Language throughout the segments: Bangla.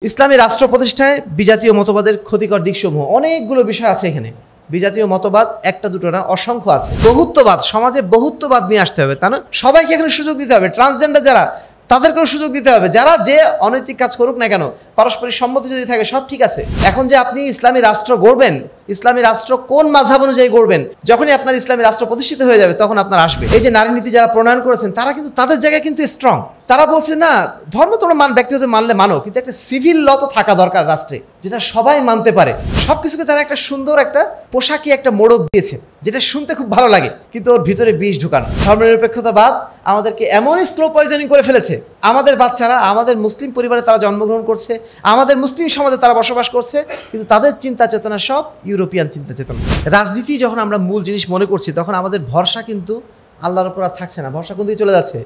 ইসলামী রাষ্ট্র প্রতিষ্ঠায় বিজাতীয় মতবাদের ক্ষতিকর দিকসমূহ অনেকগুলো বিষয় আছে এখানে। বিজাতীয় মতবাদ একটা দুটো না, অসংখ্য আছে। বহুত্ববাদ, সমাজে বহুত্ববাদ নিয়ে আসতে হবে, তা না? সবাইকে এখানে সুযোগ দিতে হবে। ট্রান্সজেন্ডার যারা, তাদেরকেও সুযোগ দিতে হবে। যারা যে অনৈতিক কাজ করুক না কেন, পারস্পরিক সম্মতি যদি থাকে সব ঠিক আছে। এখন যে আপনি ইসলামী রাষ্ট্র গড়বেন, ইসলামী রাষ্ট্র কোন মাযহাব অনুযায়ী গড়বেন, যখনই আপনার ইসলামী রাষ্ট্র প্রতিষ্ঠিত হয়ে যাবে তখন আপনার আসবে। এই যে নারী নীতি যারা প্রণয়ন করেছেন, তারা কিন্তু তাদের জায়গায় কিন্তু স্ট্রং। তারা বলছে না, ধর্ম তোমরা ব্যক্তিগত মানলে মানো, কিন্তু একটা সিভিল ল তো থাকা দরকার রাষ্ট্রে, যেটা সবাই মানতে পারে। সবকিছুকে তারা একটা সুন্দর একটা পোশাকি একটা মোড়ক দিয়েছে, যেটা শুনতে খুব ভালো লাগে, কিন্তু ওর ভিতরে বিষ ঢুকানো। ধর্মনিরপেক্ষতাবাদ আমাদেরকে এমনই স্লো পয়জনিং করে ফেলেছে। আমাদের বাচ্চারা আমাদের মুসলিম পরিবারে তারা জন্মগ্রহণ করছে, আমাদের মুসলিম সমাজে তারা বসবাস করছে, কিন্তু তাদের চিন্তা চেতনা সব ইউরোপিয়ান চিন্তা চেতনা। রাজনীতি যখন আমরা মূল জিনিস মনে করছি, তখন আমাদের ভরসা কিন্তু আল্লাহর উপর আর থাকছে না। ভরসা কোন দিকে চলে যাচ্ছে?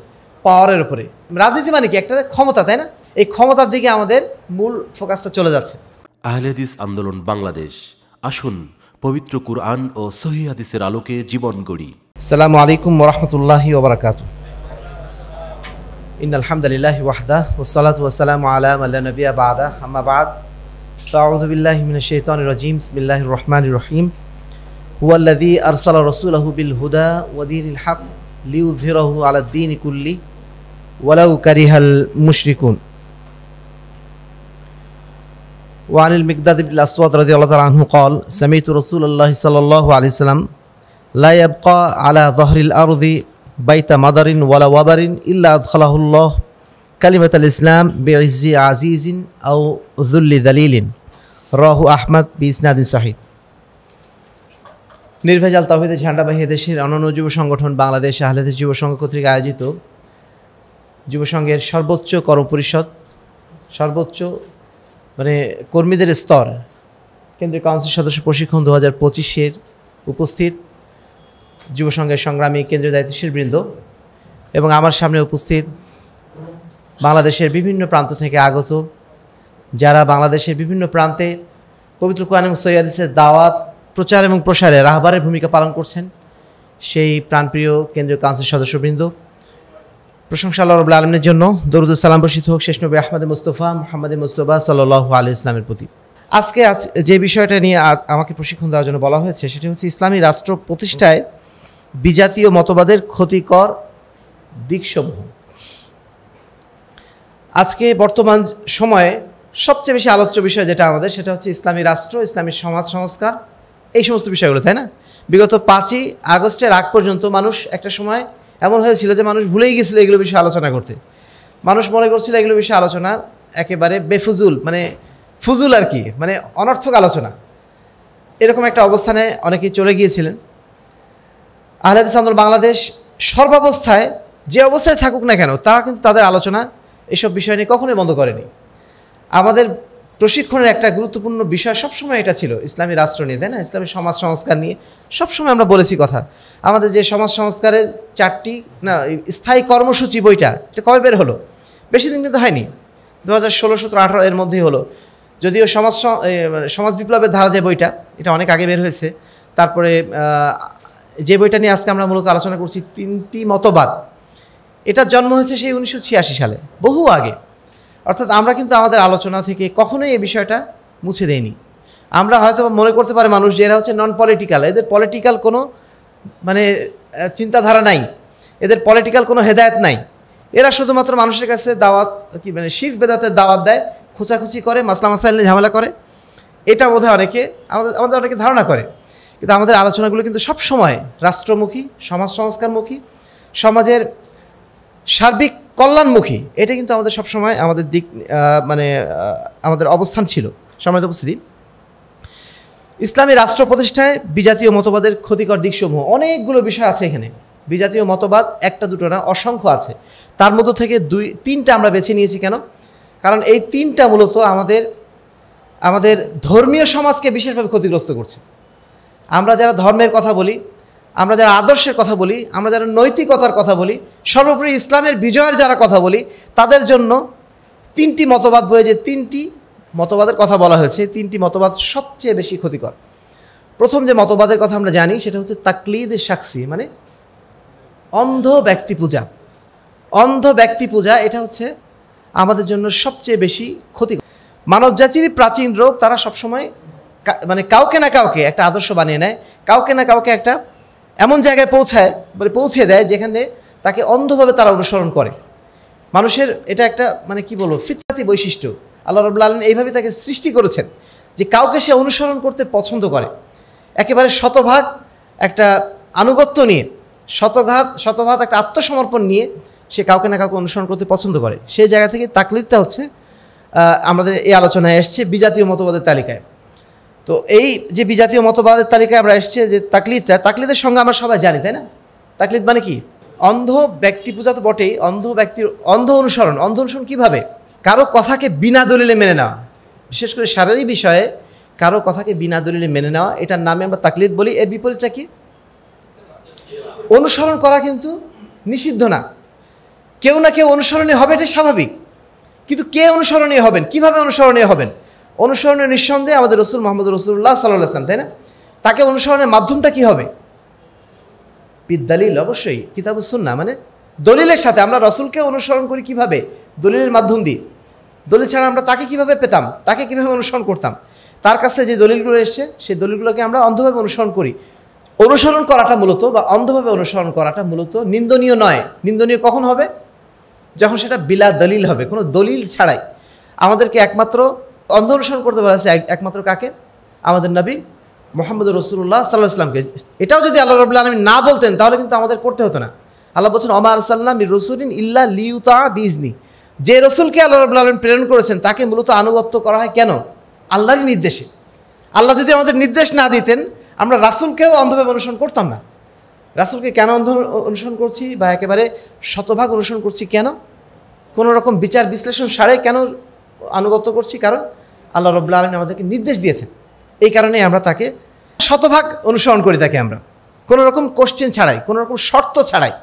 পাওয়ারের উপরে। রাজনীতি মানে কি? একটা ক্ষমতা, তাই না? এই ক্ষমতার দিকে আমাদের মূল ফোকাসটা চলে যাচ্ছে। আহলে হাদিস আন্দোলন বাংলাদেশ, আসুন পবিত্র কুরআন ও সহিহ হাদিসের আলোকে জীবন গড়ি। আসসালামু আলাইকুম ওয়া রাহমাতুল্লাহি ওয়া বারাকাতুহু। ইন্নাল হামদুলিল্লাহি ওয়াহদা ওয়াসসালাতু ওয়াসসালামু আলা মান লা নাবিয়্যা বা'দা, আম্মা বা'দ। ফাআউযু বিল্লাহি মিনাশ শাইতানির রাজীম। বিসমিল্লাহির রহমানির রহিম। হুয়াল্লাযী আরসালা রাসূলাহু বিল হুদা ওয়া দীনিল হক লিইয়ুযহিরাহু আলাদ দীনি কুল্লি ওয়ালাউ কারিহাল মুশরিকুন। وعن المقداد بن الأسود رضي الله تعالى عنه قال سمعت رسول الله صلى الله عليه وسلم لا يبقى على ظهر الأرض بيت مدر ولا وبر إلا أدخله الله كلمة الإسلام بعز عزيز أو ذل ذليل رواه أحمد بإسناد صحيح। নির্ভেজাল তাওহীদের ঝান্ডাবাহী দেশের অনন্য যুব সংগঠন বাংলাদেশ আহলে হাদিস যুব সংঘ কর্তৃক আয়োজিত যুব সংঘের সর্বোচ্চ কর্মপরিষদ, সর্বোচ্চ মানে কর্মীদের স্তর, কেন্দ্রীয় কাউন্সিল সদস্য প্রশিক্ষণ 2025-এর উপস্থিত যুব সংঘের সংগ্রামী কেন্দ্রীয় দায়িত্বশীল বৃন্দ এবং আমার সামনে উপস্থিত বাংলাদেশের বিভিন্ন প্রান্ত থেকে আগত যারা বাংলাদেশের বিভিন্ন প্রান্তে পবিত্র কোরআন এবং সহিহ হাদিসের দাওয়াত প্রচার এবং প্রসারে রাহবারের ভূমিকা পালন করছেন, সেই প্রাণপ্রিয় কেন্দ্রীয় কাউন্সিল সদস্যবৃন্দ, প্রশংসা আল্লাহ রাব্বুল আলামিনের জন্য, দরুদ ও সালাম বর্ষিত হোক শেষ নবী আহমদ মুস্তফা মুহাম্মদ মুস্তফা সাল্লাল্লাহু আলাইহি ওয়াসাল্লামের প্রতি। আজকে যে বিষয়টা নিয়ে আমাকে প্রশিক্ষণ দেওয়ার জন্য বলা হয়েছে, সেটা হচ্ছে ইসলামী রাষ্ট্র প্রতিষ্ঠায় বিজাতীয় মতবাদের ক্ষতিকর দিকসমূহ। আজকে বর্তমান সময়ে সবচেয়ে বেশি আলোচ্য বিষয় যেটা আমাদের, সেটা হচ্ছে ইসলামী রাষ্ট্র, ইসলামী সমাজ সংস্কার, এই সমস্ত বিষয়গুলো, তাই না? বিগত 5ই আগস্টের আগ পর্যন্ত মানুষ, একটা সময় এমন হয়েছিল যে মানুষ ভুলেই গেছিল এগুলো বিষয়ে আলোচনা করতে। মানুষ মনে করছিল এগুলো বিষয়ে আলোচনা একেবারে বেফুজুল, মানে ফুজুল আর কি, মানে অনর্থক আলোচনা। এরকম একটা অবস্থানে অনেকেই চলে গিয়েছিলেন। আহলে হাদিস আন্দোলন বাংলাদেশ সর্বাবস্থায়, যে অবস্থায় থাকুক না কেন, তারা কিন্তু তাদের আলোচনা এসব বিষয় নিয়ে কখনোই বন্ধ করেনি। আমাদের প্রশিক্ষণের একটা গুরুত্বপূর্ণ বিষয় সবসময় এটা ছিল ইসলামী রাষ্ট্র নিয়ে, তাই না? ইসলামী সমাজ সংস্কার নিয়ে সবসময় আমরা বলেছি কথা। আমাদের যে সমাজ সংস্কারের 4টি স্থায়ী কর্মসূচি, বইটা এটা কবে বের হলো? বেশি দিন কিন্তু হয়নি, 2016, 17, 18 এর মধ্যেই হলো। যদিও সমাজ বিপ্লবের ধারা যে বইটা, এটা অনেক আগে বের হয়েছে। তারপরে যে বইটা নিয়ে আজকে আমরা মূলত আলোচনা করছি, 3টি মতবাদ, এটার জন্ম হয়েছে সেই 1986 সালে, বহু আগে। অর্থাৎ আমরা কিন্তু আমাদের আলোচনা থেকে কখনোই এই বিষয়টা মুছে দেইনি। আমরা হয়তো মনে করতে পারে মানুষ যে এরা হচ্ছে নন পলিটিক্যাল, এদের পলিটিক্যাল কোনো মানে চিন্তাধারা নাই, এদের পলিটিক্যাল কোনো হেদায়েত নাই, এরা শুধুমাত্র মানুষের কাছে দাওয়াত কি মানে শিরক বেদাতের দাওয়াত দেয়, খোঁচাখুচি করে, মাসলা মাসাইল নিয়ে ঝামেলা করে, এটা বোধহয় অনেকে আমাদের অনেকে ধারণা করে। কিন্তু আমাদের আলোচনাগুলো কিন্তু সবসময় রাষ্ট্রমুখী, সমাজ সংস্কারমুখী, সমাজের সার্বিক কল্যাণমুখী। এটা কিন্তু আমাদের সবসময় আমাদের দিক মানে আমাদের অবস্থান ছিল। সম্মানিত উপস্থিতি, ইসলামী রাষ্ট্র প্রতিষ্ঠায় বিজাতীয় মতবাদের ক্ষতিকর দিকসমূহ অনেকগুলো বিষয় আছে এখানে। বিজাতীয় মতবাদ একটা দুটো না, অসংখ্য আছে। তার মধ্য থেকে 2-3টা আমরা বেছে নিয়েছি। কেন? কারণ এই 3টা মূলত আমাদের ধর্মীয় সমাজকে বিশেষভাবে ক্ষতিগ্রস্ত করছে। আমরা যারা ধর্মের কথা বলি, আমরা যারা আদর্শের কথা বলি, আমরা যারা নৈতিকতার কথা বলি, সর্বোপরি ইসলামের বিজয়ের যারা কথা বলি, তাদের জন্য 3টি মতবাদ বয়ে যে 3টি মতবাদের কথা বলা হয়েছে, 3টি মতবাদ সবচেয়ে বেশি ক্ষতিকর। প্রথম যে মতবাদের কথা আমরা জানি, সেটা হচ্ছে তাকলিদ শাখসি, মানে অন্ধ ব্যক্তি পূজা। অন্ধ ব্যক্তি পূজা, এটা হচ্ছে আমাদের জন্য সবচেয়ে বেশি ক্ষতিকর। মানব জাতির প্রাচীন রোগ, তারা সবসময় মানে কাউকে না কাউকে একটা আদর্শ বানিয়ে নেয়, কাউকে না কাউকে একটা এমন জায়গায় পৌঁছে দেয় যেখানে তাকে অন্ধভাবে তারা অনুসরণ করে। মানুষের এটা একটা মানে কি বলবো ফিতরাতি বৈশিষ্ট্য। আল্লাহ রাব্বুল আলামিন এইভাবে তাকে সৃষ্টি করেছেন যে কাউকে সে অনুসরণ করতে পছন্দ করে, একেবারে শতভাগ একটা আনুগত্য নিয়ে, শতভাগ একটা আত্মসমর্পণ নিয়ে সে কাউকে না কাউকে অনুসরণ করতে পছন্দ করে। সেই জায়গা থেকে তাকলিদটা হচ্ছে আমাদের এই আলোচনায় এসছে বিজাতীয় মতবাদের তালিকায়। তো এই যে বিজাতীয় মতবাদের তালিকায় আমরা এসছে যে তাকলিদের সঙ্গে আমরা সবাই জানি, তাই না? তাকলিদ মানে কি? অন্ধ ব্যক্তি পূজা তো বটেই, অন্ধ অনুসরণ কীভাবে? কারো কথাকে বিনা দলিলে মেনে নেওয়া, বিশেষ করে শারীরিক বিষয়ে কারো কথাকে বিনা দলিলে মেনে নেওয়া, এটার নামে আমরা তাকলিদ বলি। এর বিপরীতটা কি? অনুসরণ করা কিন্তু নিষিদ্ধ না, কেউ না কেউ অনুসরণীয় হবে, এটা স্বাভাবিক। কিন্তু কে অনুসরণীয় হবেন, কিভাবে অনুসরণীয় হবেন? অনুসরণীয় নিঃসন্দেহে আমাদের রসুল মোহাম্মদ রসুল্লাহ সাল্লাল্লাহু আলাইহি ওয়াসাল্লাম, তাই না? তাকে অনুসরণের মাধ্যমটা কি হবে? বিদ্দালিল, অবশ্যই কিতাবুস সুন্নাহ, মানে দলিলের সাথে। আমরা রসুলকে অনুসরণ করি কিভাবে? দলিলের মাধ্যম দিয়ে। দলিল ছাড়া আমরা তাকে কিভাবে পেতাম, তাকে কিভাবে অনুসরণ করতাম? তার কাছ থেকে যে দলিলগুলো এসছে সেই দলিলগুলোকে আমরা অন্ধভাবে অনুসরণ করি। অনুসরণ করাটা মূলত বা অন্ধভাবে অনুসরণ করাটা মূলত নিন্দনীয় নয়। নিন্দনীয় কখন হবে? যখন সেটা বিলা দলিল হবে, কোনো দলিল ছাড়াই। আমাদেরকে একমাত্র অন্ধ অনুসরণ করতে বলা হয়েছে একমাত্র কাকে? আমাদের নবী মুহাম্মদ রাসূলুল্লাহ সাল্লাল্লাহু আলাইহি ওয়াসাল্লামকে। এটাও যদি আল্লাহ রাব্বুল আলামিন না বলতেন তাহলে কিন্তু আমাদের করতে হতো না। আল্লাহ বলছেন ওমা আরসালনা মির রাসূলিন ইল্লা লিইউতা বিইজনি। যে রসুলকে আল্লাহ রাব্বুল আলামিন প্রেরণ করেছেন তাকে মূলত আনুগত্য করা হয় কেন? আল্লাহরই নির্দেশে। আল্লাহ যদি আমাদের নির্দেশ না দিতেন আমরা রাসূলকেও অন্ধভাবে অনুসরণ করতাম না। রাসূলকে কেন অন্ধ অনুসরণ করছি বা একেবারে শতভাগ অনুসরণ করছি কেন? কোনো রকম বিচার বিশ্লেষণ ছাড়াই কেন আনুগত্য করছি? কারণ আল্লাহ রাব্বুল আলামিন আমাদেরকে নির্দেশ দিয়েছেন। এই কারণে আমরা তাকে শতভাগ অনুসরণ করি, তাকে আমরা কোনো রকম কোশ্চেন ছাড়াই, কোনো রকম শর্ত ছাড়াই।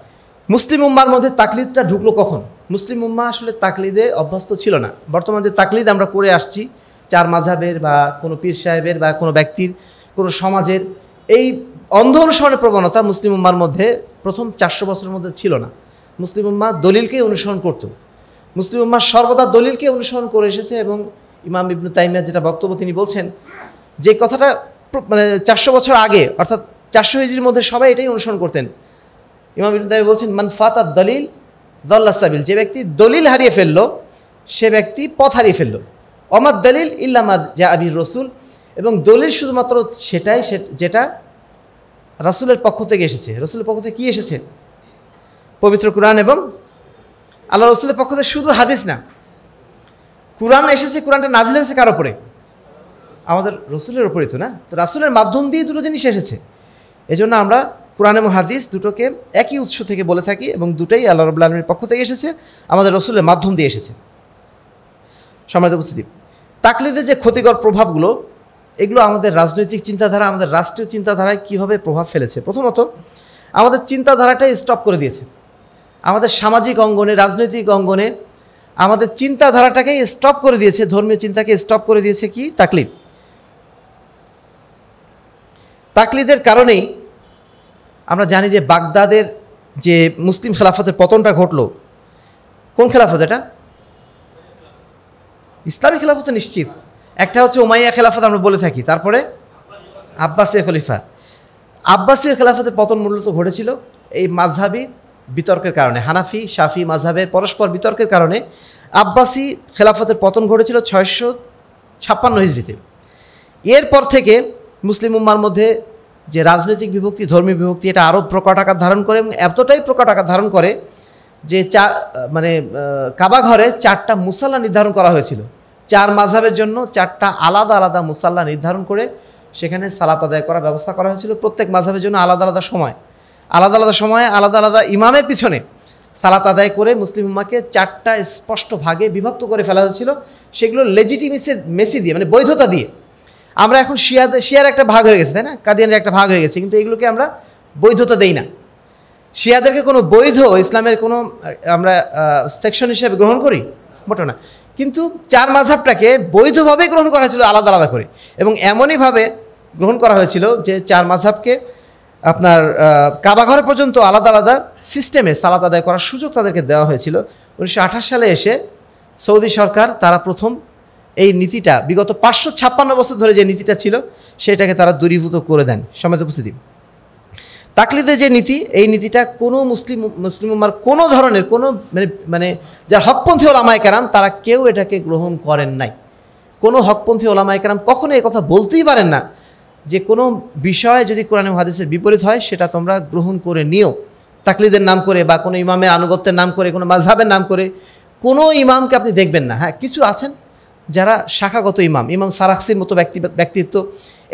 মুসলিম উম্মার মধ্যে তাকলিদটা ঢুকলো কখন? মুসলিম উম্মা আসলে তাকলিদে অভ্যস্ত ছিল না। বর্তমান যে তাকলিদ আমরা করে আসছি চার মাযহাবের বা কোনো পীর সাহেবের বা কোনো ব্যক্তির, কোনো সমাজের, এই অন্ধ অনুসরণের প্রবণতা মুসলিম উম্মার মধ্যে প্রথম 400 বছরের মধ্যে ছিল না। মুসলিম উম্মা দলিলকেই অনুসরণ করত। মুসলিম উম্মা সর্বদা দলিলকে অনুসরণ করে এসেছে। এবং ইমাম ইবনে তাইমিয়া যেটা বক্তব্য তিনি বলছেন যে কথাটা মানে 400 বছর আগে, অর্থাৎ 400 হিজরির মধ্যে সবাই এটাই অনুসরণ করতেন। ইমাম ইবনে তাইমিয়া বলছেন মান ফাতাদ দলিল যাল্লা সাবিল, যে ব্যক্তি দলিল হারিয়ে ফেললো সে ব্যক্তি পথ হারিয়ে ফেললো। অমাদ দলিল ইল্লা মা জাআ বির রাসূল, এবং দলিল শুধুমাত্র সেটাই যেটা রাসূলের পক্ষ থেকে এসেছে। রাসূলের পক্ষ থেকে কী এসেছে? পবিত্র কুরআন এবং আল্লাহ রাসূলের পক্ষ থেকে শুধু হাদিস না, কুরআন এসেছে। কুরআনটা নাজিল হয়েছে কার ওপরে? আমাদের রাসূলের ওপরেই তো, না? তো রাসূলের মাধ্যম দিয়ে দুটো জিনিস এসেছে। এজন্য আমরা কুরআন এবং হাদিস দুটোকে একই উৎস থেকে বলে থাকি এবং দুটোই আল্লাহ রাব্বুল আলামিনের পক্ষ থেকে এসেছে, আমাদের রাসূলের মাধ্যম দিয়ে এসেছে। সম্মানিত উপস্থিতি, তাকলিদের যে ক্ষতিকর প্রভাবগুলো, এগুলো আমাদের রাজনৈতিক চিন্তাধারা, আমাদের রাষ্ট্রীয় চিন্তাধারায় কীভাবে প্রভাব ফেলেছে? প্রথমত আমাদের চিন্তাধারাটাই স্টপ করে দিয়েছে। আমাদের সামাজিক অঙ্গনে, রাজনৈতিক অঙ্গনে আমাদের চিন্তাধারাটাকেই স্টপ করে দিয়েছে, ধর্মীয় চিন্তাকে স্টপ করে দিয়েছে কি? তাকলিদ। তাকলিদের কারণেই আমরা জানি যে বাগদাদের যে মুসলিম খেলাফতের পতনটা ঘটলো, কোন খেলাফত এটা? ইসলামী খেলাফত নিশ্চিত। একটা হচ্ছে উমাইয়া খেলাফত আমরা বলে থাকি, তারপরে আব্বাসীয় খলিফা। আব্বাসীয় খেলাফতের পতন মূলত ঘটেছিল এই মাযহাবী বিতর্কের কারণে। হানাফি শাফি মাযহাবের পরস্পর বিতর্কের কারণে আব্বাসী খেলাফতের পতন ঘটেছিল 656 হিজরিতে। এরপর থেকে মুসলিম উম্মার মধ্যে যে রাজনৈতিক বিভক্তি, ধর্মীয় বিভক্তি, এটা আরও প্রকট আকার ধারণ করে এবং এতটাই প্রকট আকার ধারণ করে যে কাবা ঘরে 4টা মুসাল্লা নির্ধারণ করা হয়েছিল। 4 মাযহাবের জন্য 4টা আলাদা আলাদা মুসাল্লা নির্ধারণ করে সেখানে সালাত আদায় করার ব্যবস্থা করা হয়েছিল। প্রত্যেক মাযহাবের জন্য আলাদা আলাদা সময়, আলাদা আলাদা সময়ে আলাদা আলাদা ইমামের পিছনে সালাত আদায় করে মুসলিম উম্মাকে 4টা স্পষ্ট ভাগে বিভক্ত করে ফেলা হয়েছিল। সেগুলো লেজিটিমেসি দিয়ে, মানে বৈধতা দিয়ে। আমরা এখন শিয়ার একটা ভাগ হয়ে গেছে, তাই না? কাদিয়ানের একটা ভাগ হয়ে গেছে, কিন্তু এগুলোকে আমরা বৈধতা দেই না। শিয়াদেরকে কোনো বৈধ ইসলামের কোনো আমরা সেকশন হিসেবে গ্রহণ করি? মোটেও না। কিন্তু 4 মাযহাবটাকে বৈধভাবে গ্রহণ করা হয়েছিল আলাদা আলাদা করে, এবং এমনইভাবে গ্রহণ করা হয়েছিল যে 4 মাযহাবকে আপনার কাবাঘর পর্যন্ত আলাদা আলাদা সিস্টেমে সালাত আদায় করার সুযোগ তাদেরকে দেওয়া হয়েছিল। 1928 সালে এসে সৌদি সরকার তারা প্রথম এই নীতিটা বিগত 556 বছর ধরে যে নীতিটা ছিল সেটাকে তারা দূরীভূত করে দেন। সম্মানিত উপস্থিতি, তাকলিদের যে নীতি, এই নীতিটা কোনো মুসলিম উম্মার কোনো ধরনের কোনো মানে যারা হকপন্থী ওলামায়ে কেরাম তারা কেউ এটাকে গ্রহণ করেন নাই। কোনো হকপন্থী ওলামায়ে কেরাম কখনো এই কথা বলতেই পারেন না যে কোনো বিষয় যদি কোরআন এবং হাদিসের বিপরীত হয় সেটা তোমরা গ্রহণ করে নিও। তাকলিদের নাম করে বা কোনো ইমামের আনুগত্যের নাম করে, কোনো মাযহাবের নাম করে কোনো ইমামকে আপনি দেখবেন না। হ্যাঁ, কিছু আছেন যারা শাখাগত ইমাম সারাক্সির মতো ব্যক্তিত্ব,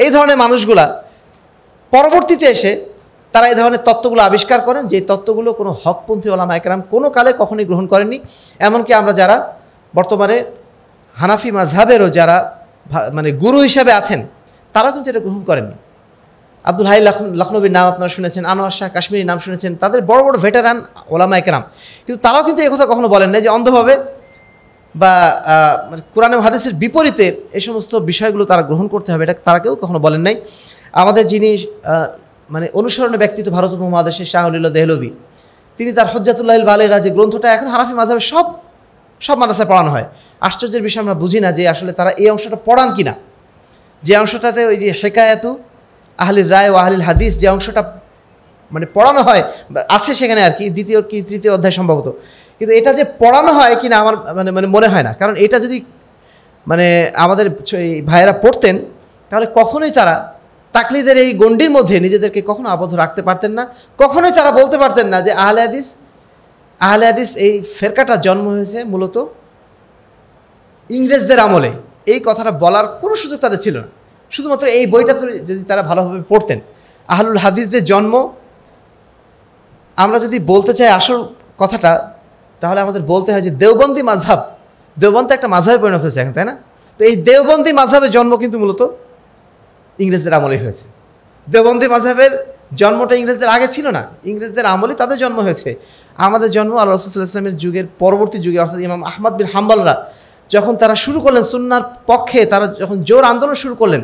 এই ধরনের মানুষগুলা পরবর্তীতে এসে তারা এই ধরনের তত্ত্বগুলো আবিষ্কার করেন, যে তত্ত্বগুলো কোনো হকপন্থী ওলামায়ে কেরাম কোনো কালে কখনোই গ্রহণ করেননি। এমনকি আমরা যারা বর্তমানে হানাফি মাযহাবেরও যারা মানে গুরু হিসাবে আছেন তারাও কিন্তু এটা গ্রহণ করেননি। আব্দুল হাই লখনবীর নাম আপনারা শুনেছেন, আনোয়ার শাহ কাশ্মীরির নাম শুনেছেন, তাদের বড় বড় ভেটারান ওলামায়ে কেরাম, কিন্তু তারাও কিন্তু এই কথা কখনো বলেন না যে অন্ধভাবে বা কোরআন এবং হাদিসের বিপরীতে এই সমস্ত বিষয়গুলো তারা গ্রহণ করতে হবে, এটা তারা কেউ কখনো বলেন নাই। আমাদের যিনি মানে অনুসরণের ব্যক্তিত্ব ভারত উপমহাদেশের শাহ ওলিউল্লাহ দেহলভী, তিনি তার হুজ্জাতুল্লাহিল বালিগা যে গ্রন্থটা এখন হানাফি মাযহাবের সব মাদ্রাসায় পড়ানো হয়। আশ্চর্যের বিষয় আমরা বুঝি না যে আসলে তারা এই অংশটা পড়ান কিনা, যে অংশটাতে ওই যে হেকায়াতু আহলির রায় ও আহলিল হাদিস যে অংশটা মানে পড়ানো হয় আছে সেখানে আর কি, দ্বিতীয় কি তৃতীয় অধ্যায় সম্ভবত, কিন্তু এটা যে পড়ানো হয় কিনা আমার মানে মনে হয় না। কারণ এটা যদি মানে আমাদের এই ভাইয়েরা পড়তেন তাহলে কখনোই তারা তাকলিদের এই গণ্ডির মধ্যে নিজেদেরকে কখনো আবদ্ধ রাখতে পারতেন না। কখনোই তারা বলতে পারতেন না যে আহলে হাদিস এই ফেরকাটা জন্ম হয়েছে মূলত ইংরেজদের আমলে। এই কথাটা বলার কোনো সুযোগ তাদের ছিল না। শুধুমাত্র এই বইটা যদি তারা ভালোভাবে পড়তেন, আহলুল হাদিসদের জন্ম, আমরা যদি বলতে চাই আসল কথাটা তাহলে আমাদের বলতে হয় যে দেওবন্দি মাযহাব, দেওবন্দ একটা মাযহাবে পরিণত হয়েছে এখন, তাই না? তো এই দেওবন্দি মাযহাবের জন্ম কিন্তু মূলত ইংরেজদের আমলেই হয়েছে। দেওবন্দি মাযহাবের জন্মটা ইংরেজদের আগে ছিল না, ইংরেজদের আমলেই তাদের জন্ম হয়েছে। আমাদের জন্ম আল্লাহ রাসূল সাল্লাল্লাহু আলাইহি ওয়াসাল্লামের যুগের পরবর্তী যুগে, অর্থাৎ ইমাম আহমদ বিন হাম্বলরা যখন তারা শুরু করলেন সুন্নাহর পক্ষে, তারা যখন জোর আন্দোলন শুরু করলেন,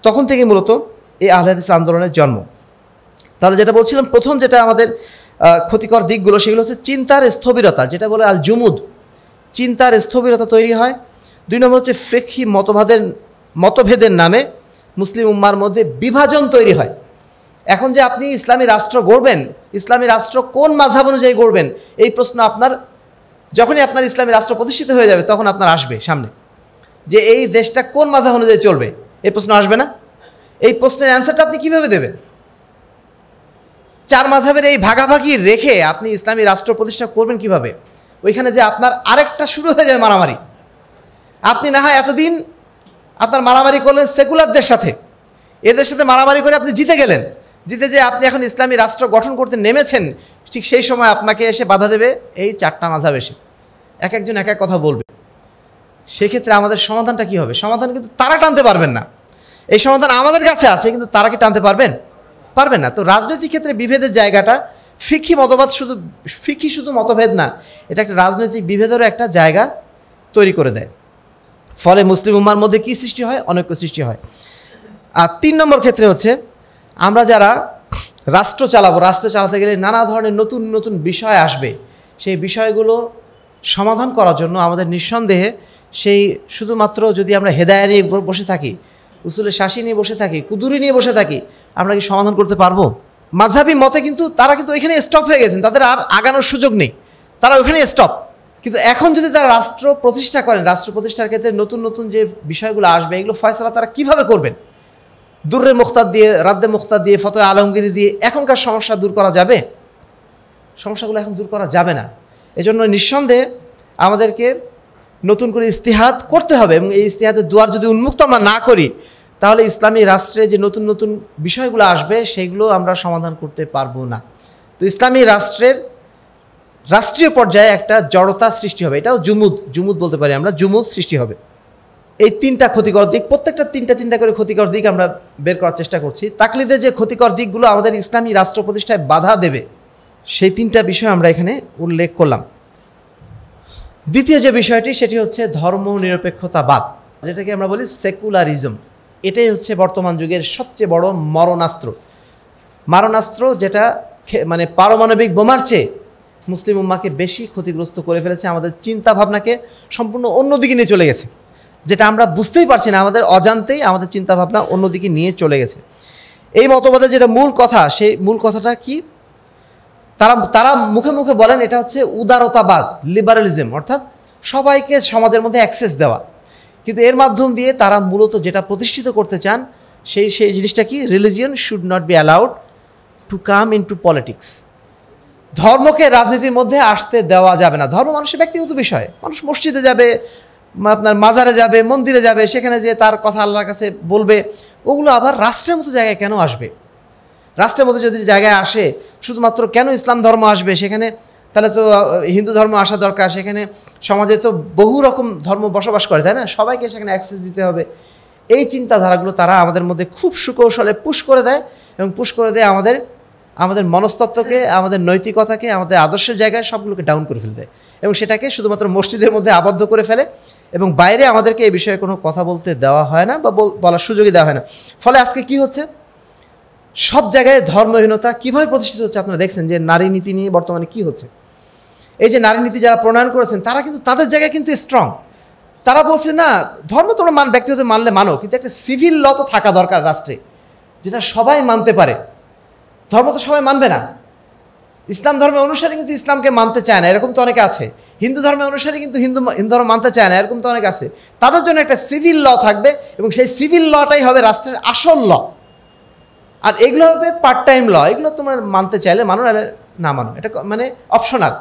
তখন থেকে মূলত এই আহলে হাদিস আন্দোলনের জন্ম। তাহলে যেটা বলছিলাম, প্রথম যেটা আমাদের ক্ষতিকর দিকগুলো সেগুলো হচ্ছে চিন্তার স্থবিরতা, যেটা বলে আল জুমুদ, চিন্তার স্থবিরতা তৈরি হয়। 2 নম্বর হচ্ছে ফিকহি মতভেদের নামে মুসলিম উম্মার মধ্যে বিভাজন তৈরি হয়। এখন যে আপনি ইসলামী রাষ্ট্র গড়বেন, ইসলামী রাষ্ট্র কোন মাযহাব অনুযায়ী গড়বেন, এই প্রশ্ন আপনার যখনই আপনার ইসলামী রাষ্ট্র প্রতিষ্ঠিত হয়ে যাবে তখন আপনার আসবে সামনে যে এই দেশটা কোন মাযহাব অনুযায়ী চলবে, এই প্রশ্ন আসবে না? এই প্রশ্নের অ্যান্সারটা আপনি কীভাবে দেবেন? 4 মাযহাবের এই ভাগাভাগি রেখে আপনি ইসলামী রাষ্ট্র প্রতিষ্ঠা করবেন কিভাবে? ওইখানে যে আপনার আরেকটা শুরু হয়ে যায় মারামারি। আপনি না হয় এতদিন আপনার মারামারি করলেন সেকুলারদের সাথে, এদের সাথে মারামারি করে আপনি জিতে গেলেন, জিতে যে আপনি এখন ইসলামী রাষ্ট্র গঠন করতে নেমেছেন, ঠিক সেই সময় আপনাকে এসে বাধা দেবে এই 4টা মাযহাব এসে, একজন এক এক কথা বলবে। সেক্ষেত্রে আমাদের সমাধানটা কী হবে? সমাধান কিন্তু তারা টানতে পারবেন না। এই সমাধান আমাদের কাছে আছে, কিন্তু তারা কি টানতে পারবেন? পারবেন না। তো রাজনৈতিক ক্ষেত্রে বিভেদের জায়গাটা ফিকহি শুধু মতভেদ না, এটা একটা রাজনৈতিক বিভেদেরও একটা জায়গা তৈরি করে দেয়। ফলে মুসলিম উম্মার মধ্যে কী সৃষ্টি হয়? অনৈক্য সৃষ্টি হয়। আর 3 নম্বর ক্ষেত্রে হচ্ছে আমরা যারা রাষ্ট্র চালাতে গেলে নানা ধরনের নতুন নতুন বিষয় আসবে, সেই বিষয়গুলো সমাধান করার জন্য আমাদের নিঃসন্দেহে সেই শুধুমাত্র যদি আমরা হেদায়া নিয়ে বসে থাকি, উসুলে শাসি নিয়ে বসে থাকি, কুদুরি নিয়ে বসে থাকি, আমরা কি সমাধান করতে পারবো? মাযহাবী মতে কিন্তু তারা কিন্তু ওইখানে স্টপ হয়ে গেছেন, তাদের আর আগানোর সুযোগ নেই, তারা ওইখানে স্টপ। কিন্তু এখন যদি তারা রাষ্ট্র প্রতিষ্ঠা করেন, রাষ্ট্র প্রতিষ্ঠার ক্ষেত্রে নতুন নতুন যে বিষয়গুলো আসবে এগুলো ফয়সালা তারা কিভাবে করবেন? দুর্রে মুখতার দিয়ে, রাদ্দে মুখতার দিয়ে, ফতোয়া আলমগিরি দিয়ে এখনকার সমস্যা দূর করা যাবে? সমস্যাগুলো এখন দূর করা যাবে না। এজন্য নিঃসন্দেহে আমাদেরকে নতুন করে ইজতিহাদ করতে হবে, এবং এই ইজতিহাদের দুয়ার যদি উন্মুক্ত আমরা না করি তাহলে ইসলামী রাষ্ট্রে যে নতুন নতুন বিষয়গুলো আসবে সেগুলো আমরা সমাধান করতে পারবো না। তো ইসলামী রাষ্ট্রের রাষ্ট্রীয় পর্যায়ে একটা জড়তা সৃষ্টি হবে, এটাও জুমুদ বলতে পারি আমরা, জুমুদ সৃষ্টি হবে। এই 3টা ক্ষতিকর দিক, প্রত্যেকটা তিনটা করে ক্ষতিকর দিক আমরা বের করার চেষ্টা করছি। তাকলিদের যে ক্ষতিকর দিকগুলো আমাদের ইসলামী রাষ্ট্র প্রতিষ্ঠায় বাধা দেবে, সেই 3টা বিষয় আমরা এখানে উল্লেখ করলাম। দ্বিতীয় যে বিষয়টি সেটি হচ্ছে ধর্ম নিরপেক্ষতাবাদ, যেটাকে আমরা বলি সেকুলারিজম। এটাই হচ্ছে বর্তমান যুগের সবচেয়ে বড় মারণাস্ত্র, যেটা মানে পারমাণবিক বোমার চেয়ে মুসলিম উম্মাকে বেশি ক্ষতিগ্রস্ত করে ফেলেছে, আমাদের চিন্তা ভাবনাকে সম্পূর্ণ অন্যদিকে নিয়ে চলে গেছে। যেটা আমরা বুঝতেই পারছি না, আমাদের অজান্তেই আমাদের চিন্তাভাবনা অন্যদিকে নিয়ে চলে গেছে। এই মতবাদের যেটা মূল কথা, সেই মূল কথাটা কি, তারা মুখে মুখে বলেন এটা হচ্ছে উদারতাবাদ, লিবারালিজম, অর্থাৎ সবাইকে সমাজের মধ্যে অ্যাক্সেস দেওয়া। কিন্তু এর মাধ্যম দিয়ে তারা মূলত যেটা প্রতিষ্ঠিত করতে চান সেই জিনিসটা কি, religion should not be allowed to come into politics. ধর্মকে রাজনীতির মধ্যে আসতে দেওয়া যাবে না। ধর্ম মানুষের ব্যক্তিগত বিষয়। মানুষ মসজিদে যাবে, আপনার মাজারে যাবে, মন্দিরে যাবে, সেখানে যে তার কথা আল্লাহর কাছে বলবে, ওগুলো আবার রাষ্ট্রের মতো জায়গায় কেন আসবে? রাষ্ট্রের মতো যদি জায়গায় আসে, শুধুমাত্র কেন ইসলাম ধর্ম আসবে সেখানে? তাহলে তো হিন্দু ধর্ম আসা দরকার। সেখানে সমাজে তো বহু রকম ধর্ম বসবাস করে, তাই না? সবাইকে সেখানে অ্যাক্সেস দিতে হবে। এই চিন্তাধারাগুলো তারা আমাদের মধ্যে খুব সুকৌশলে পুশ করে দেয়, এবং পুশ করে দেয় আমাদের মনস্তত্ত্বকে, আমাদের নৈতিকতাকে, আমাদের আদর্শের জায়গায় সবগুলোকে ডাউন করে ফেলে দেয়, এবং সেটাকে শুধুমাত্র মসজিদের মধ্যে আবদ্ধ করে ফেলে, এবং বাইরে আমাদেরকে এই বিষয়ে কোনো কথা বলতে দেওয়া হয় না বা বলার সুযোগই দেওয়া হয় না। ফলে আজকে কি হচ্ছে, সব জায়গায় ধর্মহীনতা কীভাবে প্রতিষ্ঠিত হচ্ছে। আপনারা দেখছেন যে নারী নীতি নিয়ে বর্তমানে কি হচ্ছে। এই যে নারী নীতি যারা প্রণয়ন করেছেন, তারা কিন্তু তাদের জায়গায় কিন্তু স্ট্রং। তারা বলছে না, ধর্ম তোমরা ব্যক্তিগত মানলে মানো, কিন্তু একটা সিভিল ল তো থাকা দরকার রাষ্ট্রে, যেটা সবাই মানতে পারে। ধর্ম তো সবাই মানবে না। ইসলাম ধর্মের অনুসারী কিন্তু ইসলামকে মানতে চায় না, এরকম তো অনেকে আছে। হিন্দু ধর্মের অনুসারী কিন্তু হিন্দু ধর্ম মানতে চায় না, এরকম তো অনেক আছে। তাদের জন্য একটা সিভিল ল থাকবে, এবং সেই সিভিল লটাই হবে রাষ্ট্রের আসল ল। আর এগুলো হবে পার্ট টাইম ল। এগুলো তোমার মানতে চাইলে মানো, না মানো, এটা মানে অপশনাল।